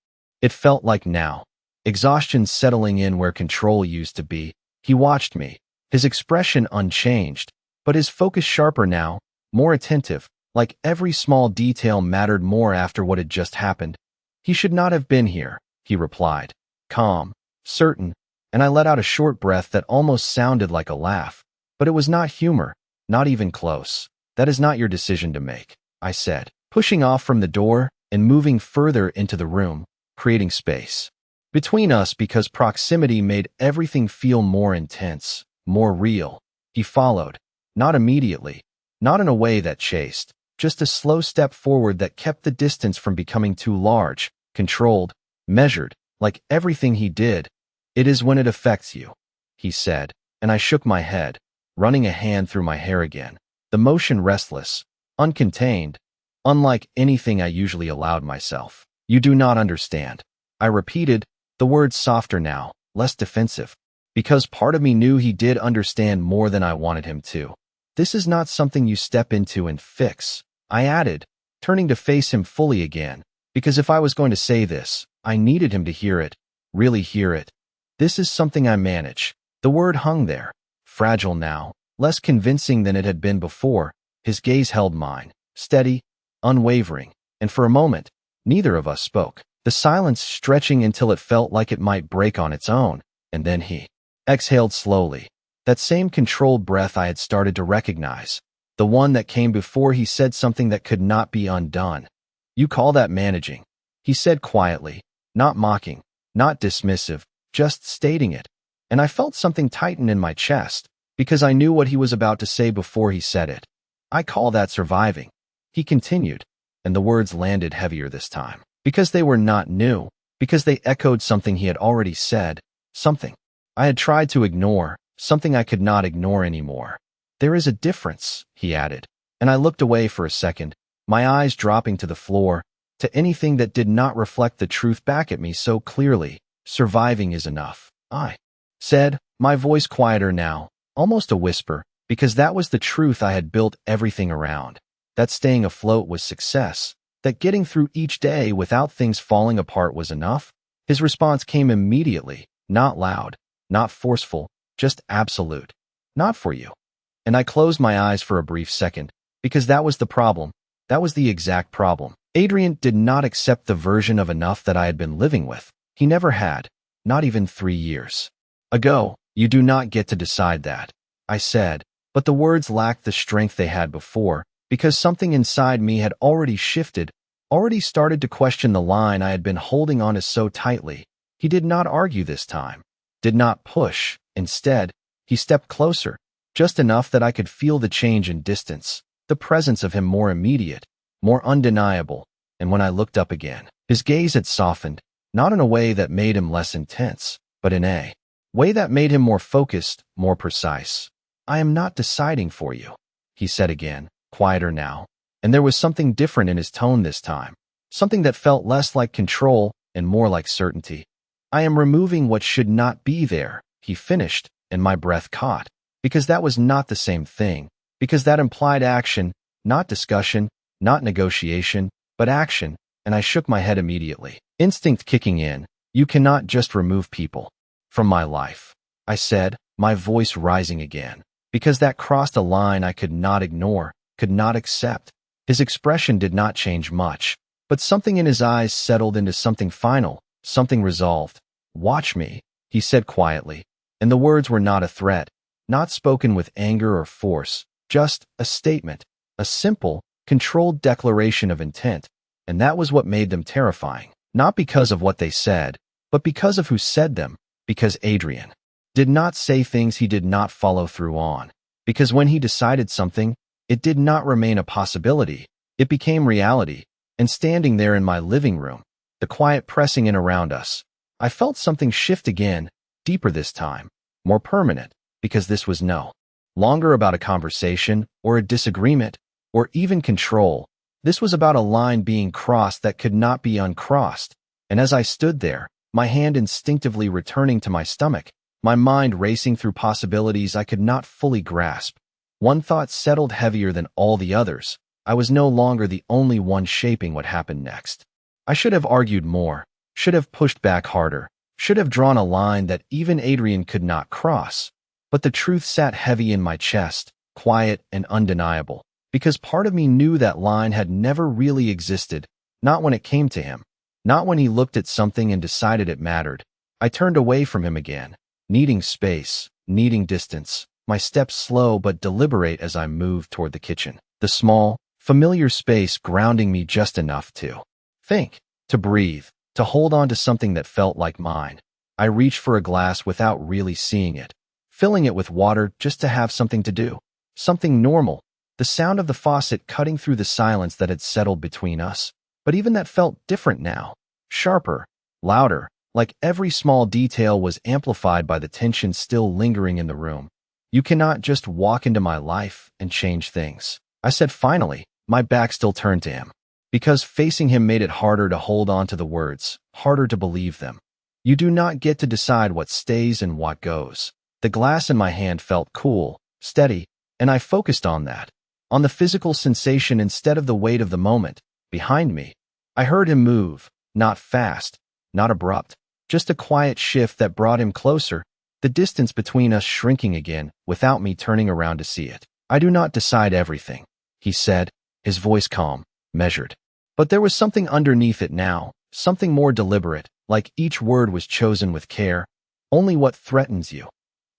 it felt like now. Exhaustion settling in where control used to be. He watched me, his expression unchanged, but his focus sharper now, more attentive, like every small detail mattered more after what had just happened. He should not have been here, he replied, calm, certain, and I let out a short breath that almost sounded like a laugh. But it was not humor, not even close. That is not your decision to make, I said, pushing off from the door and moving further into the room, creating space between us because proximity made everything feel more intense, more real. He followed, not immediately, not in a way that chased, just a slow step forward that kept the distance from becoming too large, controlled, measured, like everything he did. It is when it affects you, he said, and I shook my head, running a hand through my hair again, the motion restless, uncontained, unlike anything I usually allowed myself. You do not understand, I repeated, the words softer now, less defensive, because part of me knew he did understand more than I wanted him to. This is not something you step into and fix, I added, turning to face him fully again, because if I was going to say this, I needed him to hear it, really hear it. This is something I manage. The word hung there, fragile now, less convincing than it had been before. His gaze held mine, steady, unwavering, and for a moment, neither of us spoke, the silence stretching until it felt like it might break on its own, and then he exhaled slowly, that same controlled breath I had started to recognize, the one that came before he said something that could not be undone. You call that managing, he said quietly, not mocking, not dismissive, just stating it, and I felt something tighten in my chest, because I knew what he was about to say before he said it. I call that surviving, he continued, and the words landed heavier this time, because they were not new, because they echoed something he had already said, something I had tried to ignore, something I could not ignore anymore. There is a difference, he added, and I looked away for a second, my eyes dropping to the floor, to anything that did not reflect the truth back at me so clearly. Surviving is enough, I said, my voice quieter now, almost a whisper, because that was the truth I had built everything around, that staying afloat was success, that getting through each day without things falling apart was enough. His response came immediately, not loud, not forceful, just absolute. Not for you. And I closed my eyes for a brief second, because that was the problem. That was the exact problem. Adrian did not accept the version of enough that I had been living with. He never had, not even 3 years ago. You do not get to decide that, I said, but the words lacked the strength they had before, because something inside me had already shifted, already started to question the line I had been holding on to so tightly. He did not argue this time, did not push. Instead, he stepped closer, just enough that I could feel the change in distance, the presence of him more immediate, more undeniable, and when I looked up again, his gaze had softened, not in a way that made him less intense, but in a way that made him more focused, more precise. "I am not deciding for you," he said again, quieter now, and there was something different in his tone this time, something that felt less like control and more like certainty. "I am removing what should not be there," he finished, and my breath caught, because that was not the same thing, because that implied action, not discussion, not negotiation, but action, and I shook my head immediately. Instinct kicking in. "You cannot just remove people from my life," I said, my voice rising again, because that crossed a line I could not ignore, could not accept. His expression did not change much, but something in his eyes settled into something final, something resolved. "Watch me," he said quietly, and the words were not a threat, not spoken with anger or force, just a statement, a simple, controlled declaration of intent, and that was what made them terrifying. Not because of what they said, but because of who said them, because Adrian did not say things he did not follow through on, because when he decided something, it did not remain a possibility, it became reality, and standing there in my living room, the quiet pressing in around us, I felt something shift again, deeper this time, more permanent, because this was no longer about a conversation, or a disagreement, or even control. This was about a line being crossed that could not be uncrossed, and as I stood there, my hand instinctively returning to my stomach, my mind racing through possibilities I could not fully grasp, one thought settled heavier than all the others. I was no longer the only one shaping what happened next. I should have argued more, should have pushed back harder, should have drawn a line that even Adrian could not cross, but the truth sat heavy in my chest, quiet and undeniable. Because part of me knew that line had never really existed, not when it came to him, not when he looked at something and decided it mattered. I turned away from him again, needing space, needing distance, my steps slow but deliberate as I moved toward the kitchen. The small, familiar space grounding me just enough to think, to breathe, to hold on to something that felt like mine. I reached for a glass without really seeing it, filling it with water just to have something to do, something normal. The sound of the faucet cutting through the silence that had settled between us. But even that felt different now. Sharper, louder, like every small detail was amplified by the tension still lingering in the room. "You cannot just walk into my life and change things," I said finally, my back still turned to him. Because facing him made it harder to hold on to the words, harder to believe them. "You do not get to decide what stays and what goes." The glass in my hand felt cool, steady, and I focused on that. On the physical sensation instead of the weight of the moment. Behind me, I heard him move, not fast, not abrupt, just a quiet shift that brought him closer, the distance between us shrinking again without me turning around to see it. "I do not decide everything," he said, his voice calm, measured. But there was something underneath it now, something more deliberate, like each word was chosen with care. "Only what threatens you."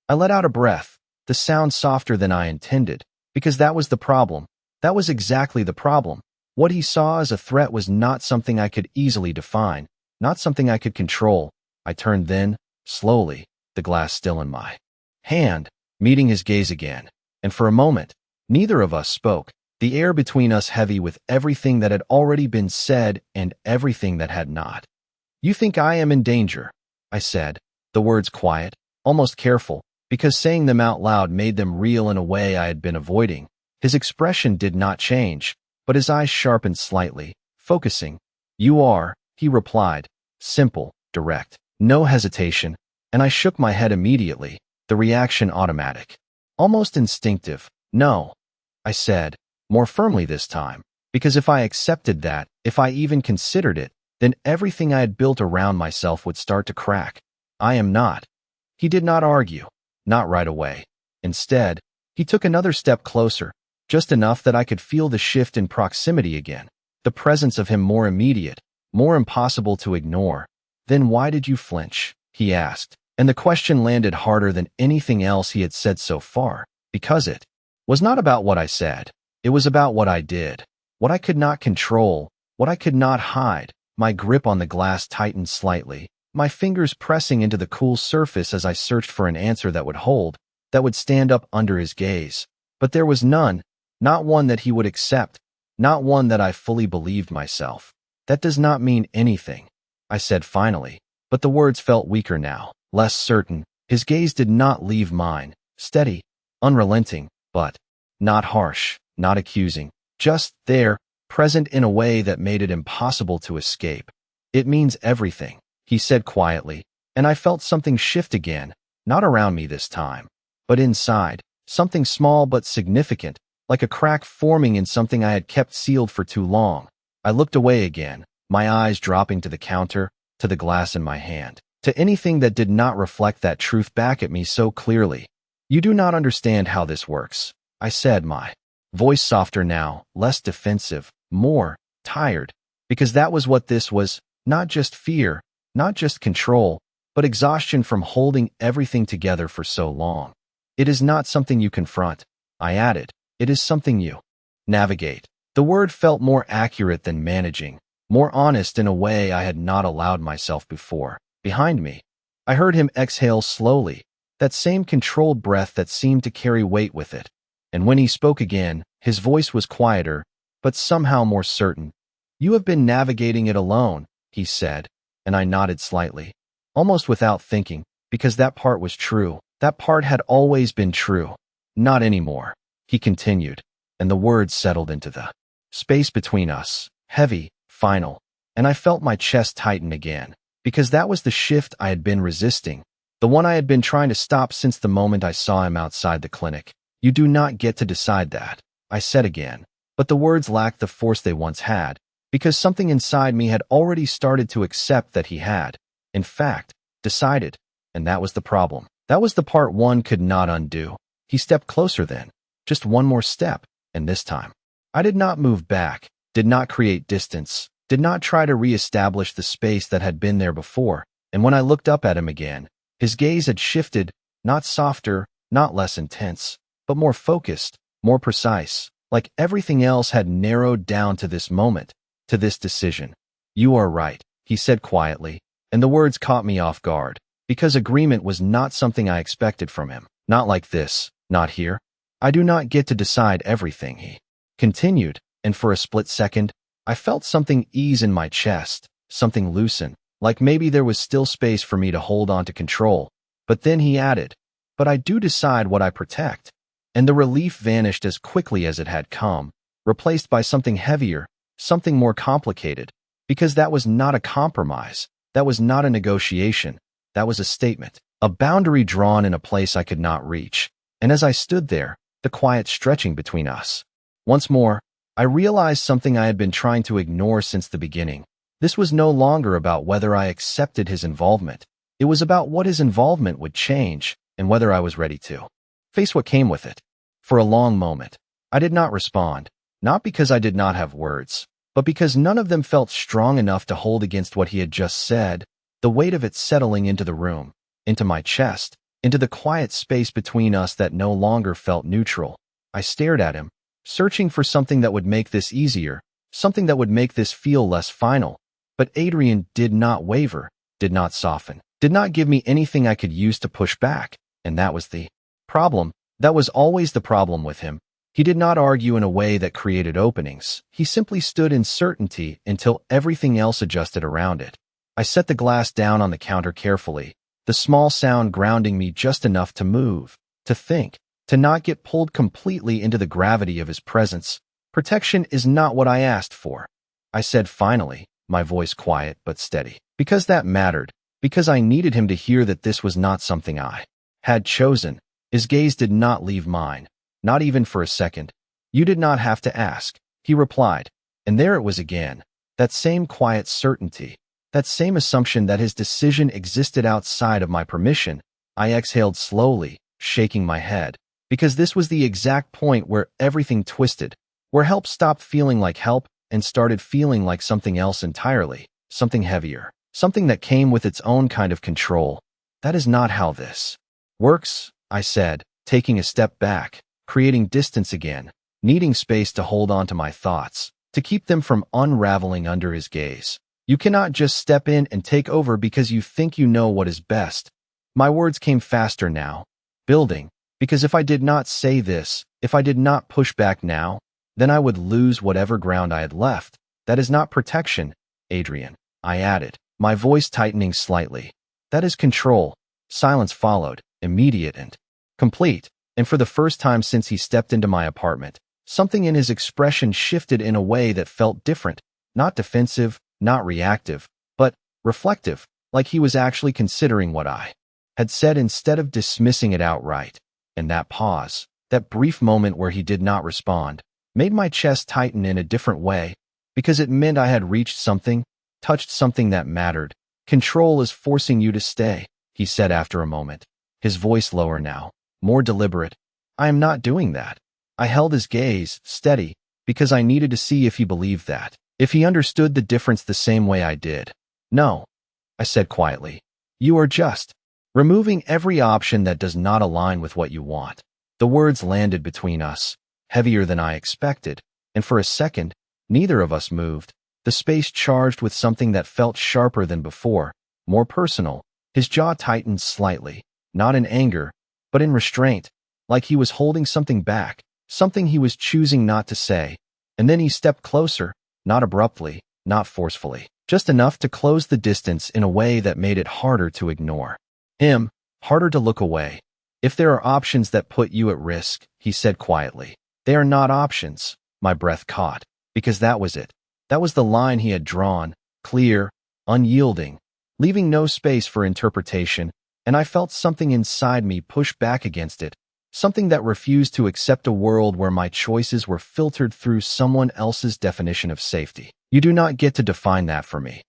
I let out a breath, the sound softer than I intended. Because that was the problem. That was exactly the problem. What he saw as a threat was not something I could easily define, not something I could control. I turned then, slowly, the glass still in my hand, meeting his gaze again. And for a moment, neither of us spoke, the air between us heavy with everything that had already been said and everything that had not. "You think I am in danger," I said, the words quiet, almost careful, because saying them out loud made them real in a way I had been avoiding. His expression did not change, but his eyes sharpened slightly, focusing. "You are," he replied, simple, direct, no hesitation, and I shook my head immediately, the reaction automatic, almost instinctive. "No," I said, more firmly this time, because if I accepted that, if I even considered it, then everything I had built around myself would start to crack. "I am not." He did not argue. Not right away. Instead, he took another step closer, just enough that I could feel the shift in proximity again, the presence of him more immediate, more impossible to ignore. "Then why did you flinch?" he asked, and the question landed harder than anything else he had said so far, because it was not about what I said. It was about what I did, what I could not control, what I could not hide. My grip on the glass tightened slightly, my fingers pressing into the cool surface as I searched for an answer that would hold, that would stand up under his gaze. But there was none, not one that he would accept, not one that I fully believed myself. "That does not mean anything," I said finally, but the words felt weaker now, less certain. His gaze did not leave mine, steady, unrelenting, but not harsh, not accusing, just there, present in a way that made it impossible to escape. "It means everything," he said quietly, and I felt something shift again, not around me this time, but inside, something small but significant, like a crack forming in something I had kept sealed for too long. I looked away again, my eyes dropping to the counter, to the glass in my hand, to anything that did not reflect that truth back at me so clearly. "You do not understand how this works," I said, my voice softer now, less defensive, more tired, because that was what this was, not just fear, not just control, but exhaustion from holding everything together for so long. "It is not something you confront," I added. "It is something you navigate." The word felt more accurate than managing, more honest in a way I had not allowed myself before. Behind me, I heard him exhale slowly, that same controlled breath that seemed to carry weight with it. And when he spoke again, his voice was quieter, but somehow more certain. "You have been navigating it alone," he said, and I nodded slightly, almost without thinking, because that part was true. That part had always been true. "Not anymore," he continued, and the words settled into the space between us, heavy, final, and I felt my chest tighten again, because that was the shift I had been resisting, the one I had been trying to stop since the moment I saw him outside the clinic. "You do not get to decide that," I said again, but the words lacked the force they once had, because something inside me had already started to accept that he had, in fact, decided, and that was the problem. That was the part one could not undo. He stepped closer then, just one more step, and this time, I did not move back, did not create distance, did not try to re-establish the space that had been there before, and when I looked up at him again, his gaze had shifted, not softer, not less intense, but more focused, more precise, like everything else had narrowed down to this moment, to this decision. "You are right," he said quietly, and the words caught me off guard, because agreement was not something I expected from him. "Not like this, not here. I do not get to decide everything," he continued, and for a split second, I felt something ease in my chest, something loosen, like maybe there was still space for me to hold on to control. But then he added, "But I do decide what I protect." And the relief vanished as quickly as it had come, replaced by something heavier, something more complicated, because that was not a compromise, that was not a negotiation, that was a statement, a boundary drawn in a place I could not reach. And as I stood there, the quiet stretching between us, once more, I realized something I had been trying to ignore since the beginning. This was no longer about whether I accepted his involvement. It was about what his involvement would change, and whether I was ready to face what came with it. For a long moment, I did not respond, not because I did not have words, but because none of them felt strong enough to hold against what he had just said, the weight of it settling into the room, into my chest, into the quiet space between us that no longer felt neutral. I stared at him, searching for something that would make this easier, something that would make this feel less final. But Adrian did not waver, did not soften, did not give me anything I could use to push back, and that was the problem. That was always the problem with him. He did not argue in a way that created openings. He simply stood in certainty until everything else adjusted around it. I set the glass down on the counter carefully, the small sound grounding me just enough to move, to think, to not get pulled completely into the gravity of his presence. "Protection is not what I asked for," I said finally, my voice quiet but steady, because that mattered, because I needed him to hear that this was not something I had chosen. His gaze did not leave mine, not even for a second. "You did not have to ask," he replied, and there it was again, that same quiet certainty, that same assumption that his decision existed outside of my permission. I exhaled slowly, shaking my head, because this was the exact point where everything twisted, where help stopped feeling like help and started feeling like something else entirely, something heavier, something that came with its own kind of control. "That is not how this works," I said, taking a step back, creating distance again, needing space to hold on to my thoughts, to keep them from unraveling under his gaze. "You cannot just step in and take over because you think you know what is best." My words came faster now, building, because if I did not say this, if I did not push back now, then I would lose whatever ground I had left. "That is not protection, Adrian," I added, my voice tightening slightly. "That is control." Silence followed, immediate and complete. And for the first time since he stepped into my apartment, something in his expression shifted in a way that felt different, not defensive, not reactive, but reflective, like he was actually considering what I had said instead of dismissing it outright. And that pause, that brief moment where he did not respond, made my chest tighten in a different way, because it meant I had reached something, touched something that mattered. Control is forcing you to stay, he said after a moment, his voice lower now, more deliberate. I am not doing that. I held his gaze, steady, because I needed to see if he believed that, if he understood the difference the same way I did. No, I said quietly. You are just removing every option that does not align with what you want. The words landed between us, heavier than I expected, and for a second, neither of us moved, the space charged with something that felt sharper than before, more personal. His jaw tightened slightly, not in anger, but in restraint, like he was holding something back, something he was choosing not to say. And then he stepped closer, not abruptly, not forcefully, just enough to close the distance in a way that made it harder to ignore him, harder to look away. If there are options that put you at risk, he said quietly, they are not options. My breath caught, because that was it. That was the line he had drawn, clear, unyielding, leaving no space for interpretation, and I felt something inside me push back against it, something that refused to accept a world where my choices were filtered through someone else's definition of safety. You do not get to define that for me,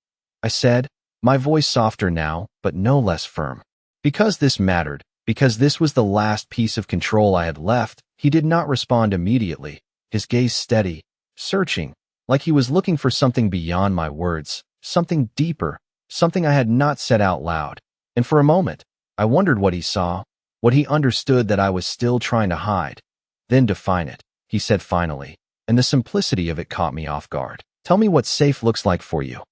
I said, my voice softer now, but no less firm. Because this mattered, because this was the last piece of control I had left, he did not respond immediately, his gaze steady, searching, like he was looking for something beyond my words, something deeper, something I had not said out loud. And for a moment, I wondered what he saw, what he understood that I was still trying to hide. Then define it, he said finally, and the simplicity of it caught me off guard. Tell me what safe looks like for you.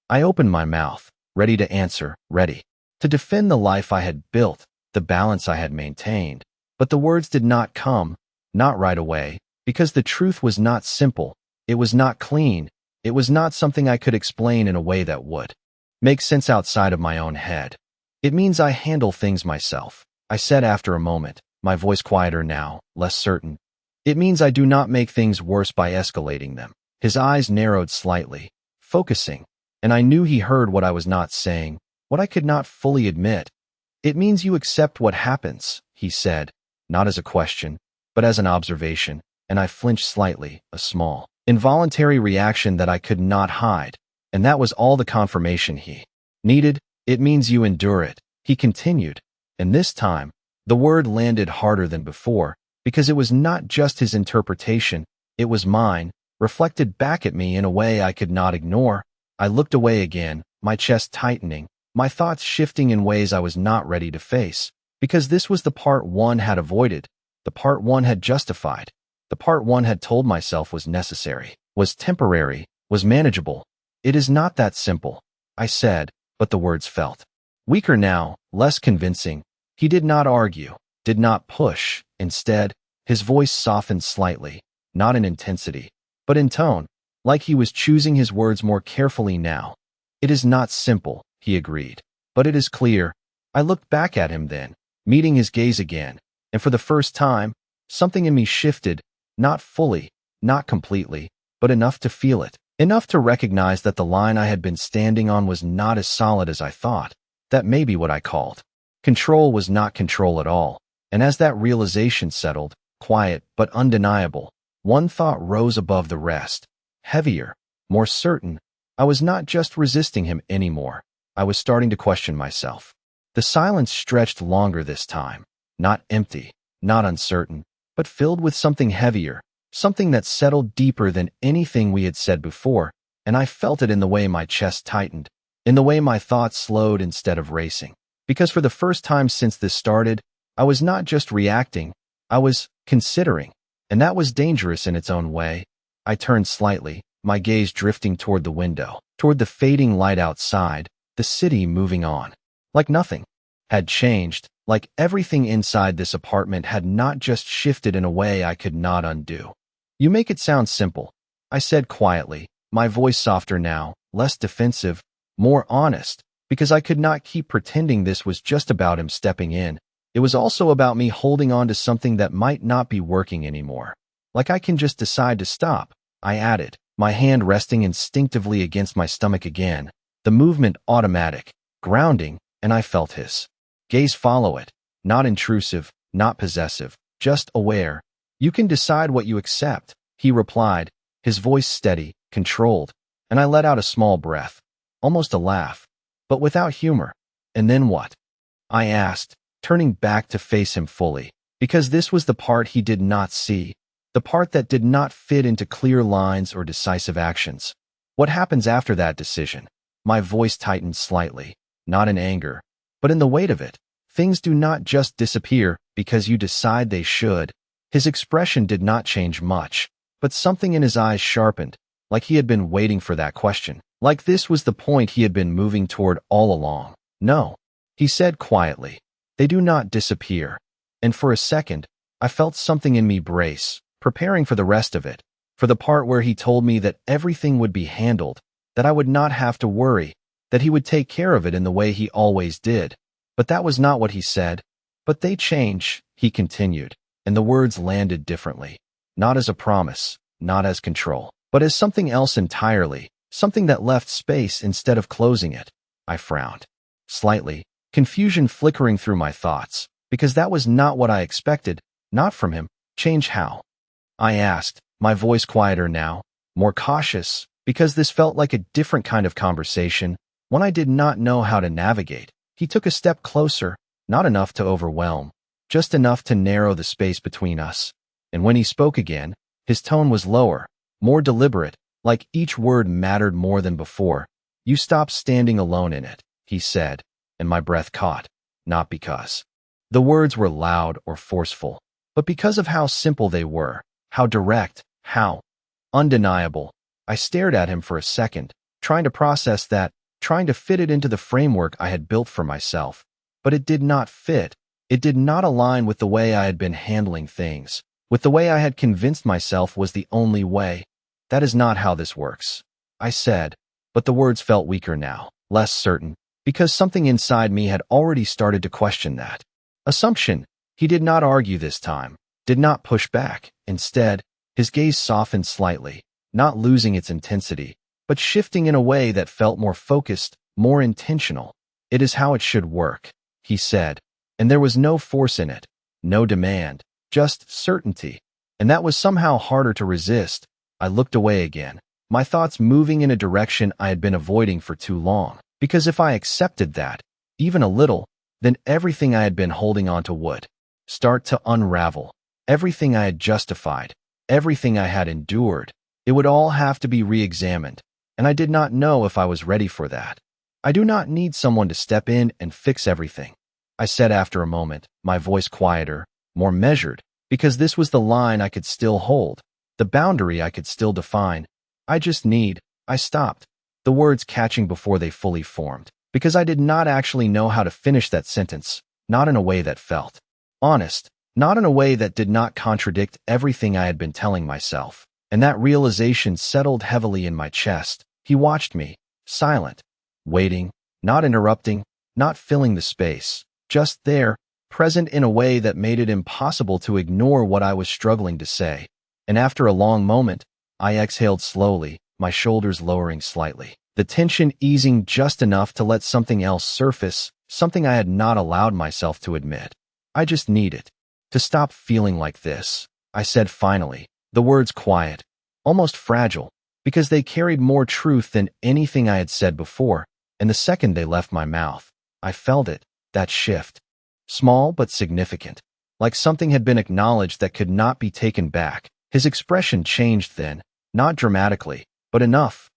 I opened my mouth, ready to answer, ready to defend the life I had built, the balance I had maintained. But the words did not come, not right away, because the truth was not simple, it was not clean, it was not something I could explain in a way that would make sense outside of my own head. It means I handle things myself, I said after a moment, my voice quieter now, less certain. It means I do not make things worse by escalating them. His eyes narrowed slightly, focusing, and I knew he heard what I was not saying, what I could not fully admit. It means you accept what happens, he said, not as a question, but as an observation, and I flinched slightly, a small, involuntary reaction that I could not hide, and that was all the confirmation he needed. It means you endure it, he continued, and this time, the word landed harder than before, because it was not just his interpretation, it was mine, reflected back at me in a way I could not ignore. I looked away again, my chest tightening, my thoughts shifting in ways I was not ready to face, because this was the part one had avoided, the part one had justified, the part one had told myself was necessary, was temporary, was manageable. It is not that simple, I said, but the words felt weaker now, less convincing. He did not argue, did not push. Instead, his voice softened slightly, not in intensity, but in tone, like he was choosing his words more carefully now. It is not simple, he agreed, but it is clear. I looked back at him then, meeting his gaze again, and for the first time, something in me shifted, not fully, not completely, but enough to feel it, enough to recognize that the line I had been standing on was not as solid as I thought. That may be what I called control was not control at all, and as that realization settled, quiet but undeniable, one thought rose above the rest, heavier, more certain. I was not just resisting him anymore. I was starting to question myself. The silence stretched longer this time, not empty, not uncertain, but filled with something heavier, something that settled deeper than anything we had said before, and I felt it in the way my chest tightened, in the way my thoughts slowed instead of racing. Because for the first time since this started, I was not just reacting, I was considering, and that was dangerous in its own way. I turned slightly, my gaze drifting toward the window, toward the fading light outside, the city moving on. Like nothing had changed, like everything inside this apartment had not just shifted in a way I could not undo. You make it sound simple, I said quietly, my voice softer now, less defensive, more honest. because I could not keep pretending this was just about him stepping in. It was also about me holding on to something that might not be working anymore. Like I can just decide to stop, I added, my hand resting instinctively against my stomach again, the movement automatic, grounding, and I felt his gaze follow it, not intrusive, not possessive, just aware. You can decide what you accept, he replied, his voice steady, controlled, and I let out a small breath, almost a laugh, but without humor. And then what? I asked, turning back to face him fully, because this was the part he did not see, the part that did not fit into clear lines or decisive actions. What happens after that decision? My voice tightened slightly, not in anger, but in the weight of it. Things do not just disappear because you decide they should. His expression did not change much, but something in his eyes sharpened, like he had been waiting for that question, like this was the point he had been moving toward all along. No, he said quietly. They do not disappear. And for a second, I felt something in me brace, preparing for the rest of it, for the part where he told me that everything would be handled, that I would not have to worry, that he would take care of it in the way he always did. But that was not what he said. But they change, he continued, and the words landed differently, not as a promise, not as control, but as something else entirely, something that left space instead of closing it. I frowned slightly, confusion flickering through my thoughts, because that was not what I expected, not from him. Change how? I asked, my voice quieter now, more cautious, because this felt like a different kind of conversation, one I did not know how to navigate. He took a step closer, not enough to overwhelm, just enough to narrow the space between us. And when he spoke again, his tone was lower, more deliberate, like each word mattered more than before. You stopped standing alone in it, he said, and my breath caught, not because the words were loud or forceful, but because of how simple they were, how direct, how undeniable. I stared at him for a second, trying to process that, trying to fit it into the framework I had built for myself. But it did not fit. It did not align with the way I had been handling things, with the way I had convinced myself was the only way. That is not how this works, I said, but the words felt weaker now, less certain, because something inside me had already started to question that assumption. He did not argue this time, did not push back. Instead, his gaze softened slightly, not losing its intensity, but shifting in a way that felt more focused, more intentional. It is how it should work, he said, and there was no force in it, no demand, just certainty. And that was somehow harder to resist. I looked away again, my thoughts moving in a direction I had been avoiding for too long. Because if I accepted that, even a little, then everything I had been holding on to would start to unravel. Everything I had justified, everything I had endured, it would all have to be re-examined. And I did not know if I was ready for that. I do not need someone to step in and fix everything, I said after a moment, my voice quieter, more measured, because this was the line I could still hold, the boundary I could still define. I just need. I stopped, the words catching before they fully formed, because I did not actually know how to finish that sentence, not in a way that felt honest, not in a way that did not contradict everything I had been telling myself. And that realization settled heavily in my chest. He watched me, silent, waiting, not interrupting, not filling the space, just there, present in a way that made it impossible to ignore what I was struggling to say. And after a long moment, I exhaled slowly, my shoulders lowering slightly, the tension easing just enough to let something else surface, something I had not allowed myself to admit. I just needed to stop feeling like this, I said finally, the words quiet, almost fragile, because they carried more truth than anything I had said before, and the second they left my mouth, I felt it, that shift. Small but significant, like something had been acknowledged that could not be taken back. His expression changed then, not dramatically, but enough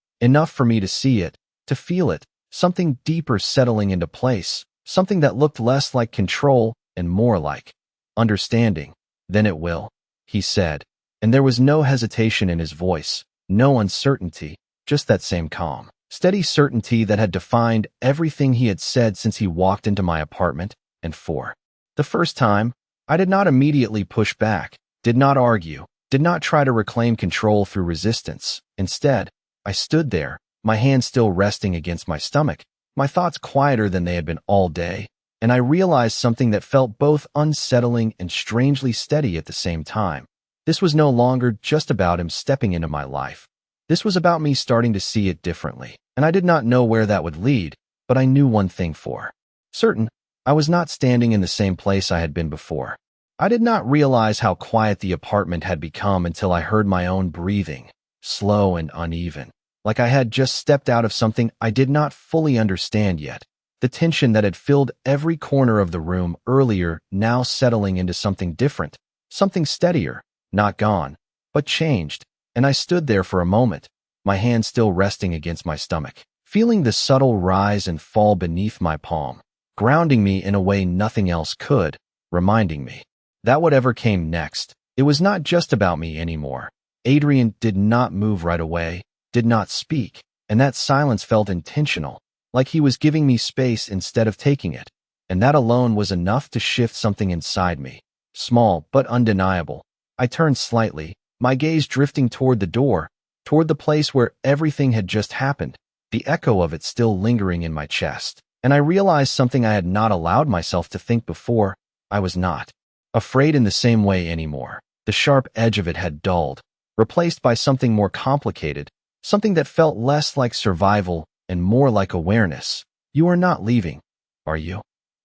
for me to see it, to feel it, something deeper settling into place, something that looked less like control and more like understanding. Then it will, he said, and there was no hesitation in his voice, no uncertainty, just that same calm, steady certainty that had defined everything he had said since he walked into my apartment. And for the first time, I did not immediately push back, did not argue, did not try to reclaim control through resistance. Instead, I stood there, my hand still resting against my stomach, my thoughts quieter than they had been all day, and I realized something that felt both unsettling and strangely steady at the same time. This was no longer just about him stepping into my life. This was about me starting to see it differently, and I did not know where that would lead, but I knew one thing for certain. I was not standing in the same place I had been before. I did not realize how quiet the apartment had become until I heard my own breathing, slow and uneven, like I had just stepped out of something I did not fully understand yet. The tension that had filled every corner of the room earlier now settling into something different, something steadier, not gone, but changed, and I stood there for a moment, my hand still resting against my stomach, feeling the subtle rise and fall beneath my palm, grounding me in a way nothing else could, reminding me that whatever came next, it was not just about me anymore. Adrian did not move right away, did not speak, and that silence felt intentional, like he was giving me space instead of taking it, and that alone was enough to shift something inside me, small but undeniable. I turned slightly, my gaze drifting toward the door, toward the place where everything had just happened, the echo of it still lingering in my chest, and I realized something I had not allowed myself to think before. I was not afraid in the same way anymore. The sharp edge of it had dulled, replaced by something more complicated, something that felt less like survival and more like awareness. You are not leaving, are you?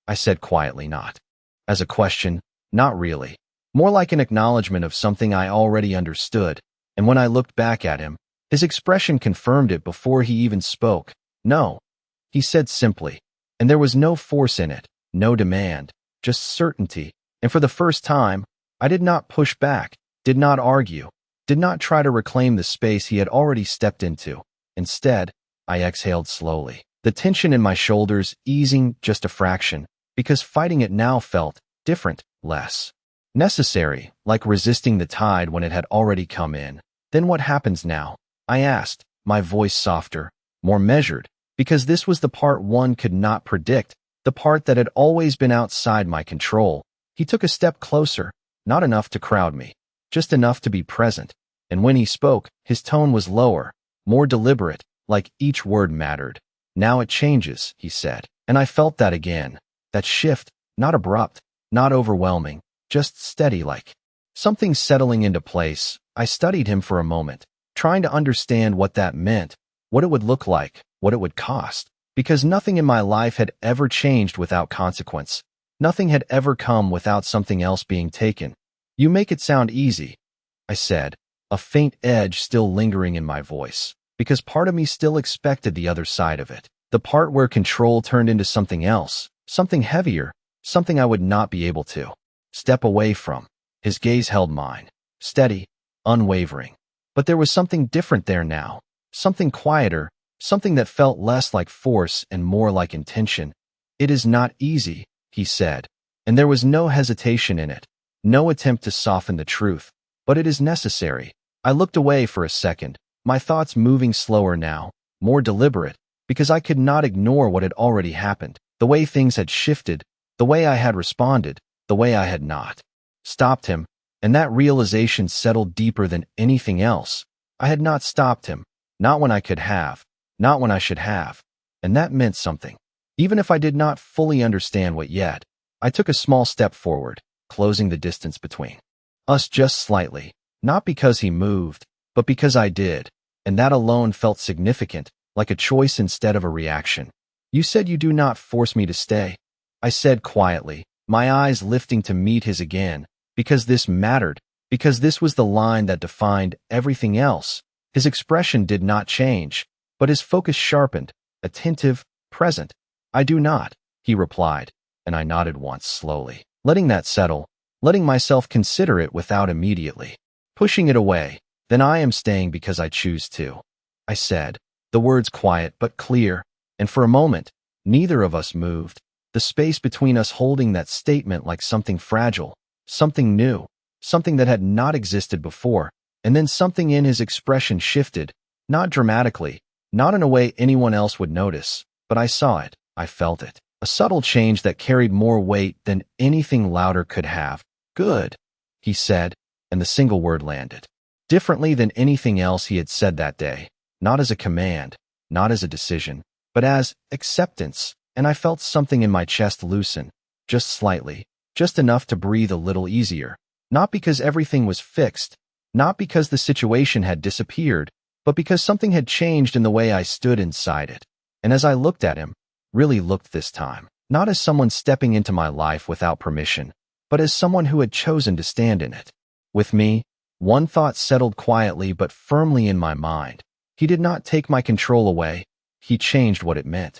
I said quietly, not as a question, not really, more like an acknowledgement of something I already understood, and when I looked back at him, his expression confirmed it before he even spoke. No, he said simply, and there was no force in it, no demand, just certainty, and for the first time, I did not push back, did not argue, did not try to reclaim the space he had already stepped into. Instead, I exhaled slowly, the tension in my shoulders easing just a fraction, because fighting it now felt different, less necessary, like resisting the tide when it had already come in. Then what happens now? I asked, my voice softer, more measured, because this was the part one could not predict, the part that had always been outside my control. He took a step closer, not enough to crowd me, just enough to be present, and when he spoke, his tone was lower, more deliberate, like each word mattered. Now it changes, he said, and I felt that again, that shift, not abrupt, not overwhelming, just steady, like something settling into place. I studied him for a moment, trying to understand what that meant, what it would look like, what it would cost, because nothing in my life had ever changed without consequence. Nothing had ever come without something else being taken. You make it sound easy, I said, a faint edge still lingering in my voice, because part of me still expected the other side of it, the part where control turned into something else, something heavier, something I would not be able to step away from. His gaze held mine, steady, unwavering. But there was something different there now, something quieter, something that felt less like force and more like intention. It is not easy, he said, and there was no hesitation in it, no attempt to soften the truth, but it is necessary. I looked away for a second, my thoughts moving slower now, more deliberate, because I could not ignore what had already happened, the way things had shifted, the way I had responded, the way I had not stopped him, and that realization settled deeper than anything else. I had not stopped him, not when I could have, not when I should have, and that meant something. Even if I did not fully understand what yet, I took a small step forward, closing the distance between us just slightly, not because he moved, but because I did, and that alone felt significant, like a choice instead of a reaction. You said you do not force me to stay, I said quietly, my eyes lifting to meet his again, because this mattered, because this was the line that defined everything else. His expression did not change, but his focus sharpened, attentive, present. I do not, he replied, and I nodded once slowly, letting that settle, letting myself consider it without immediately pushing it away. Then I am staying because I choose to, I said, the words quiet but clear, and for a moment, neither of us moved, the space between us holding that statement like something fragile, something new, something that had not existed before, and then something in his expression shifted, not dramatically, not in a way anyone else would notice, but I saw it, I felt it, a subtle change that carried more weight than anything louder could have. Good, he said, and the single word landed differently than anything else he had said that day, not as a command, not as a decision, but as acceptance, and I felt something in my chest loosen, just slightly, just enough to breathe a little easier. Not because everything was fixed, not because the situation had disappeared, but because something had changed in the way I stood inside it. And as I looked at him, really looked this time, not as someone stepping into my life without permission, but as someone who had chosen to stand in it. With me, one thought settled quietly but firmly in my mind. He did not take my control away. He changed what it meant.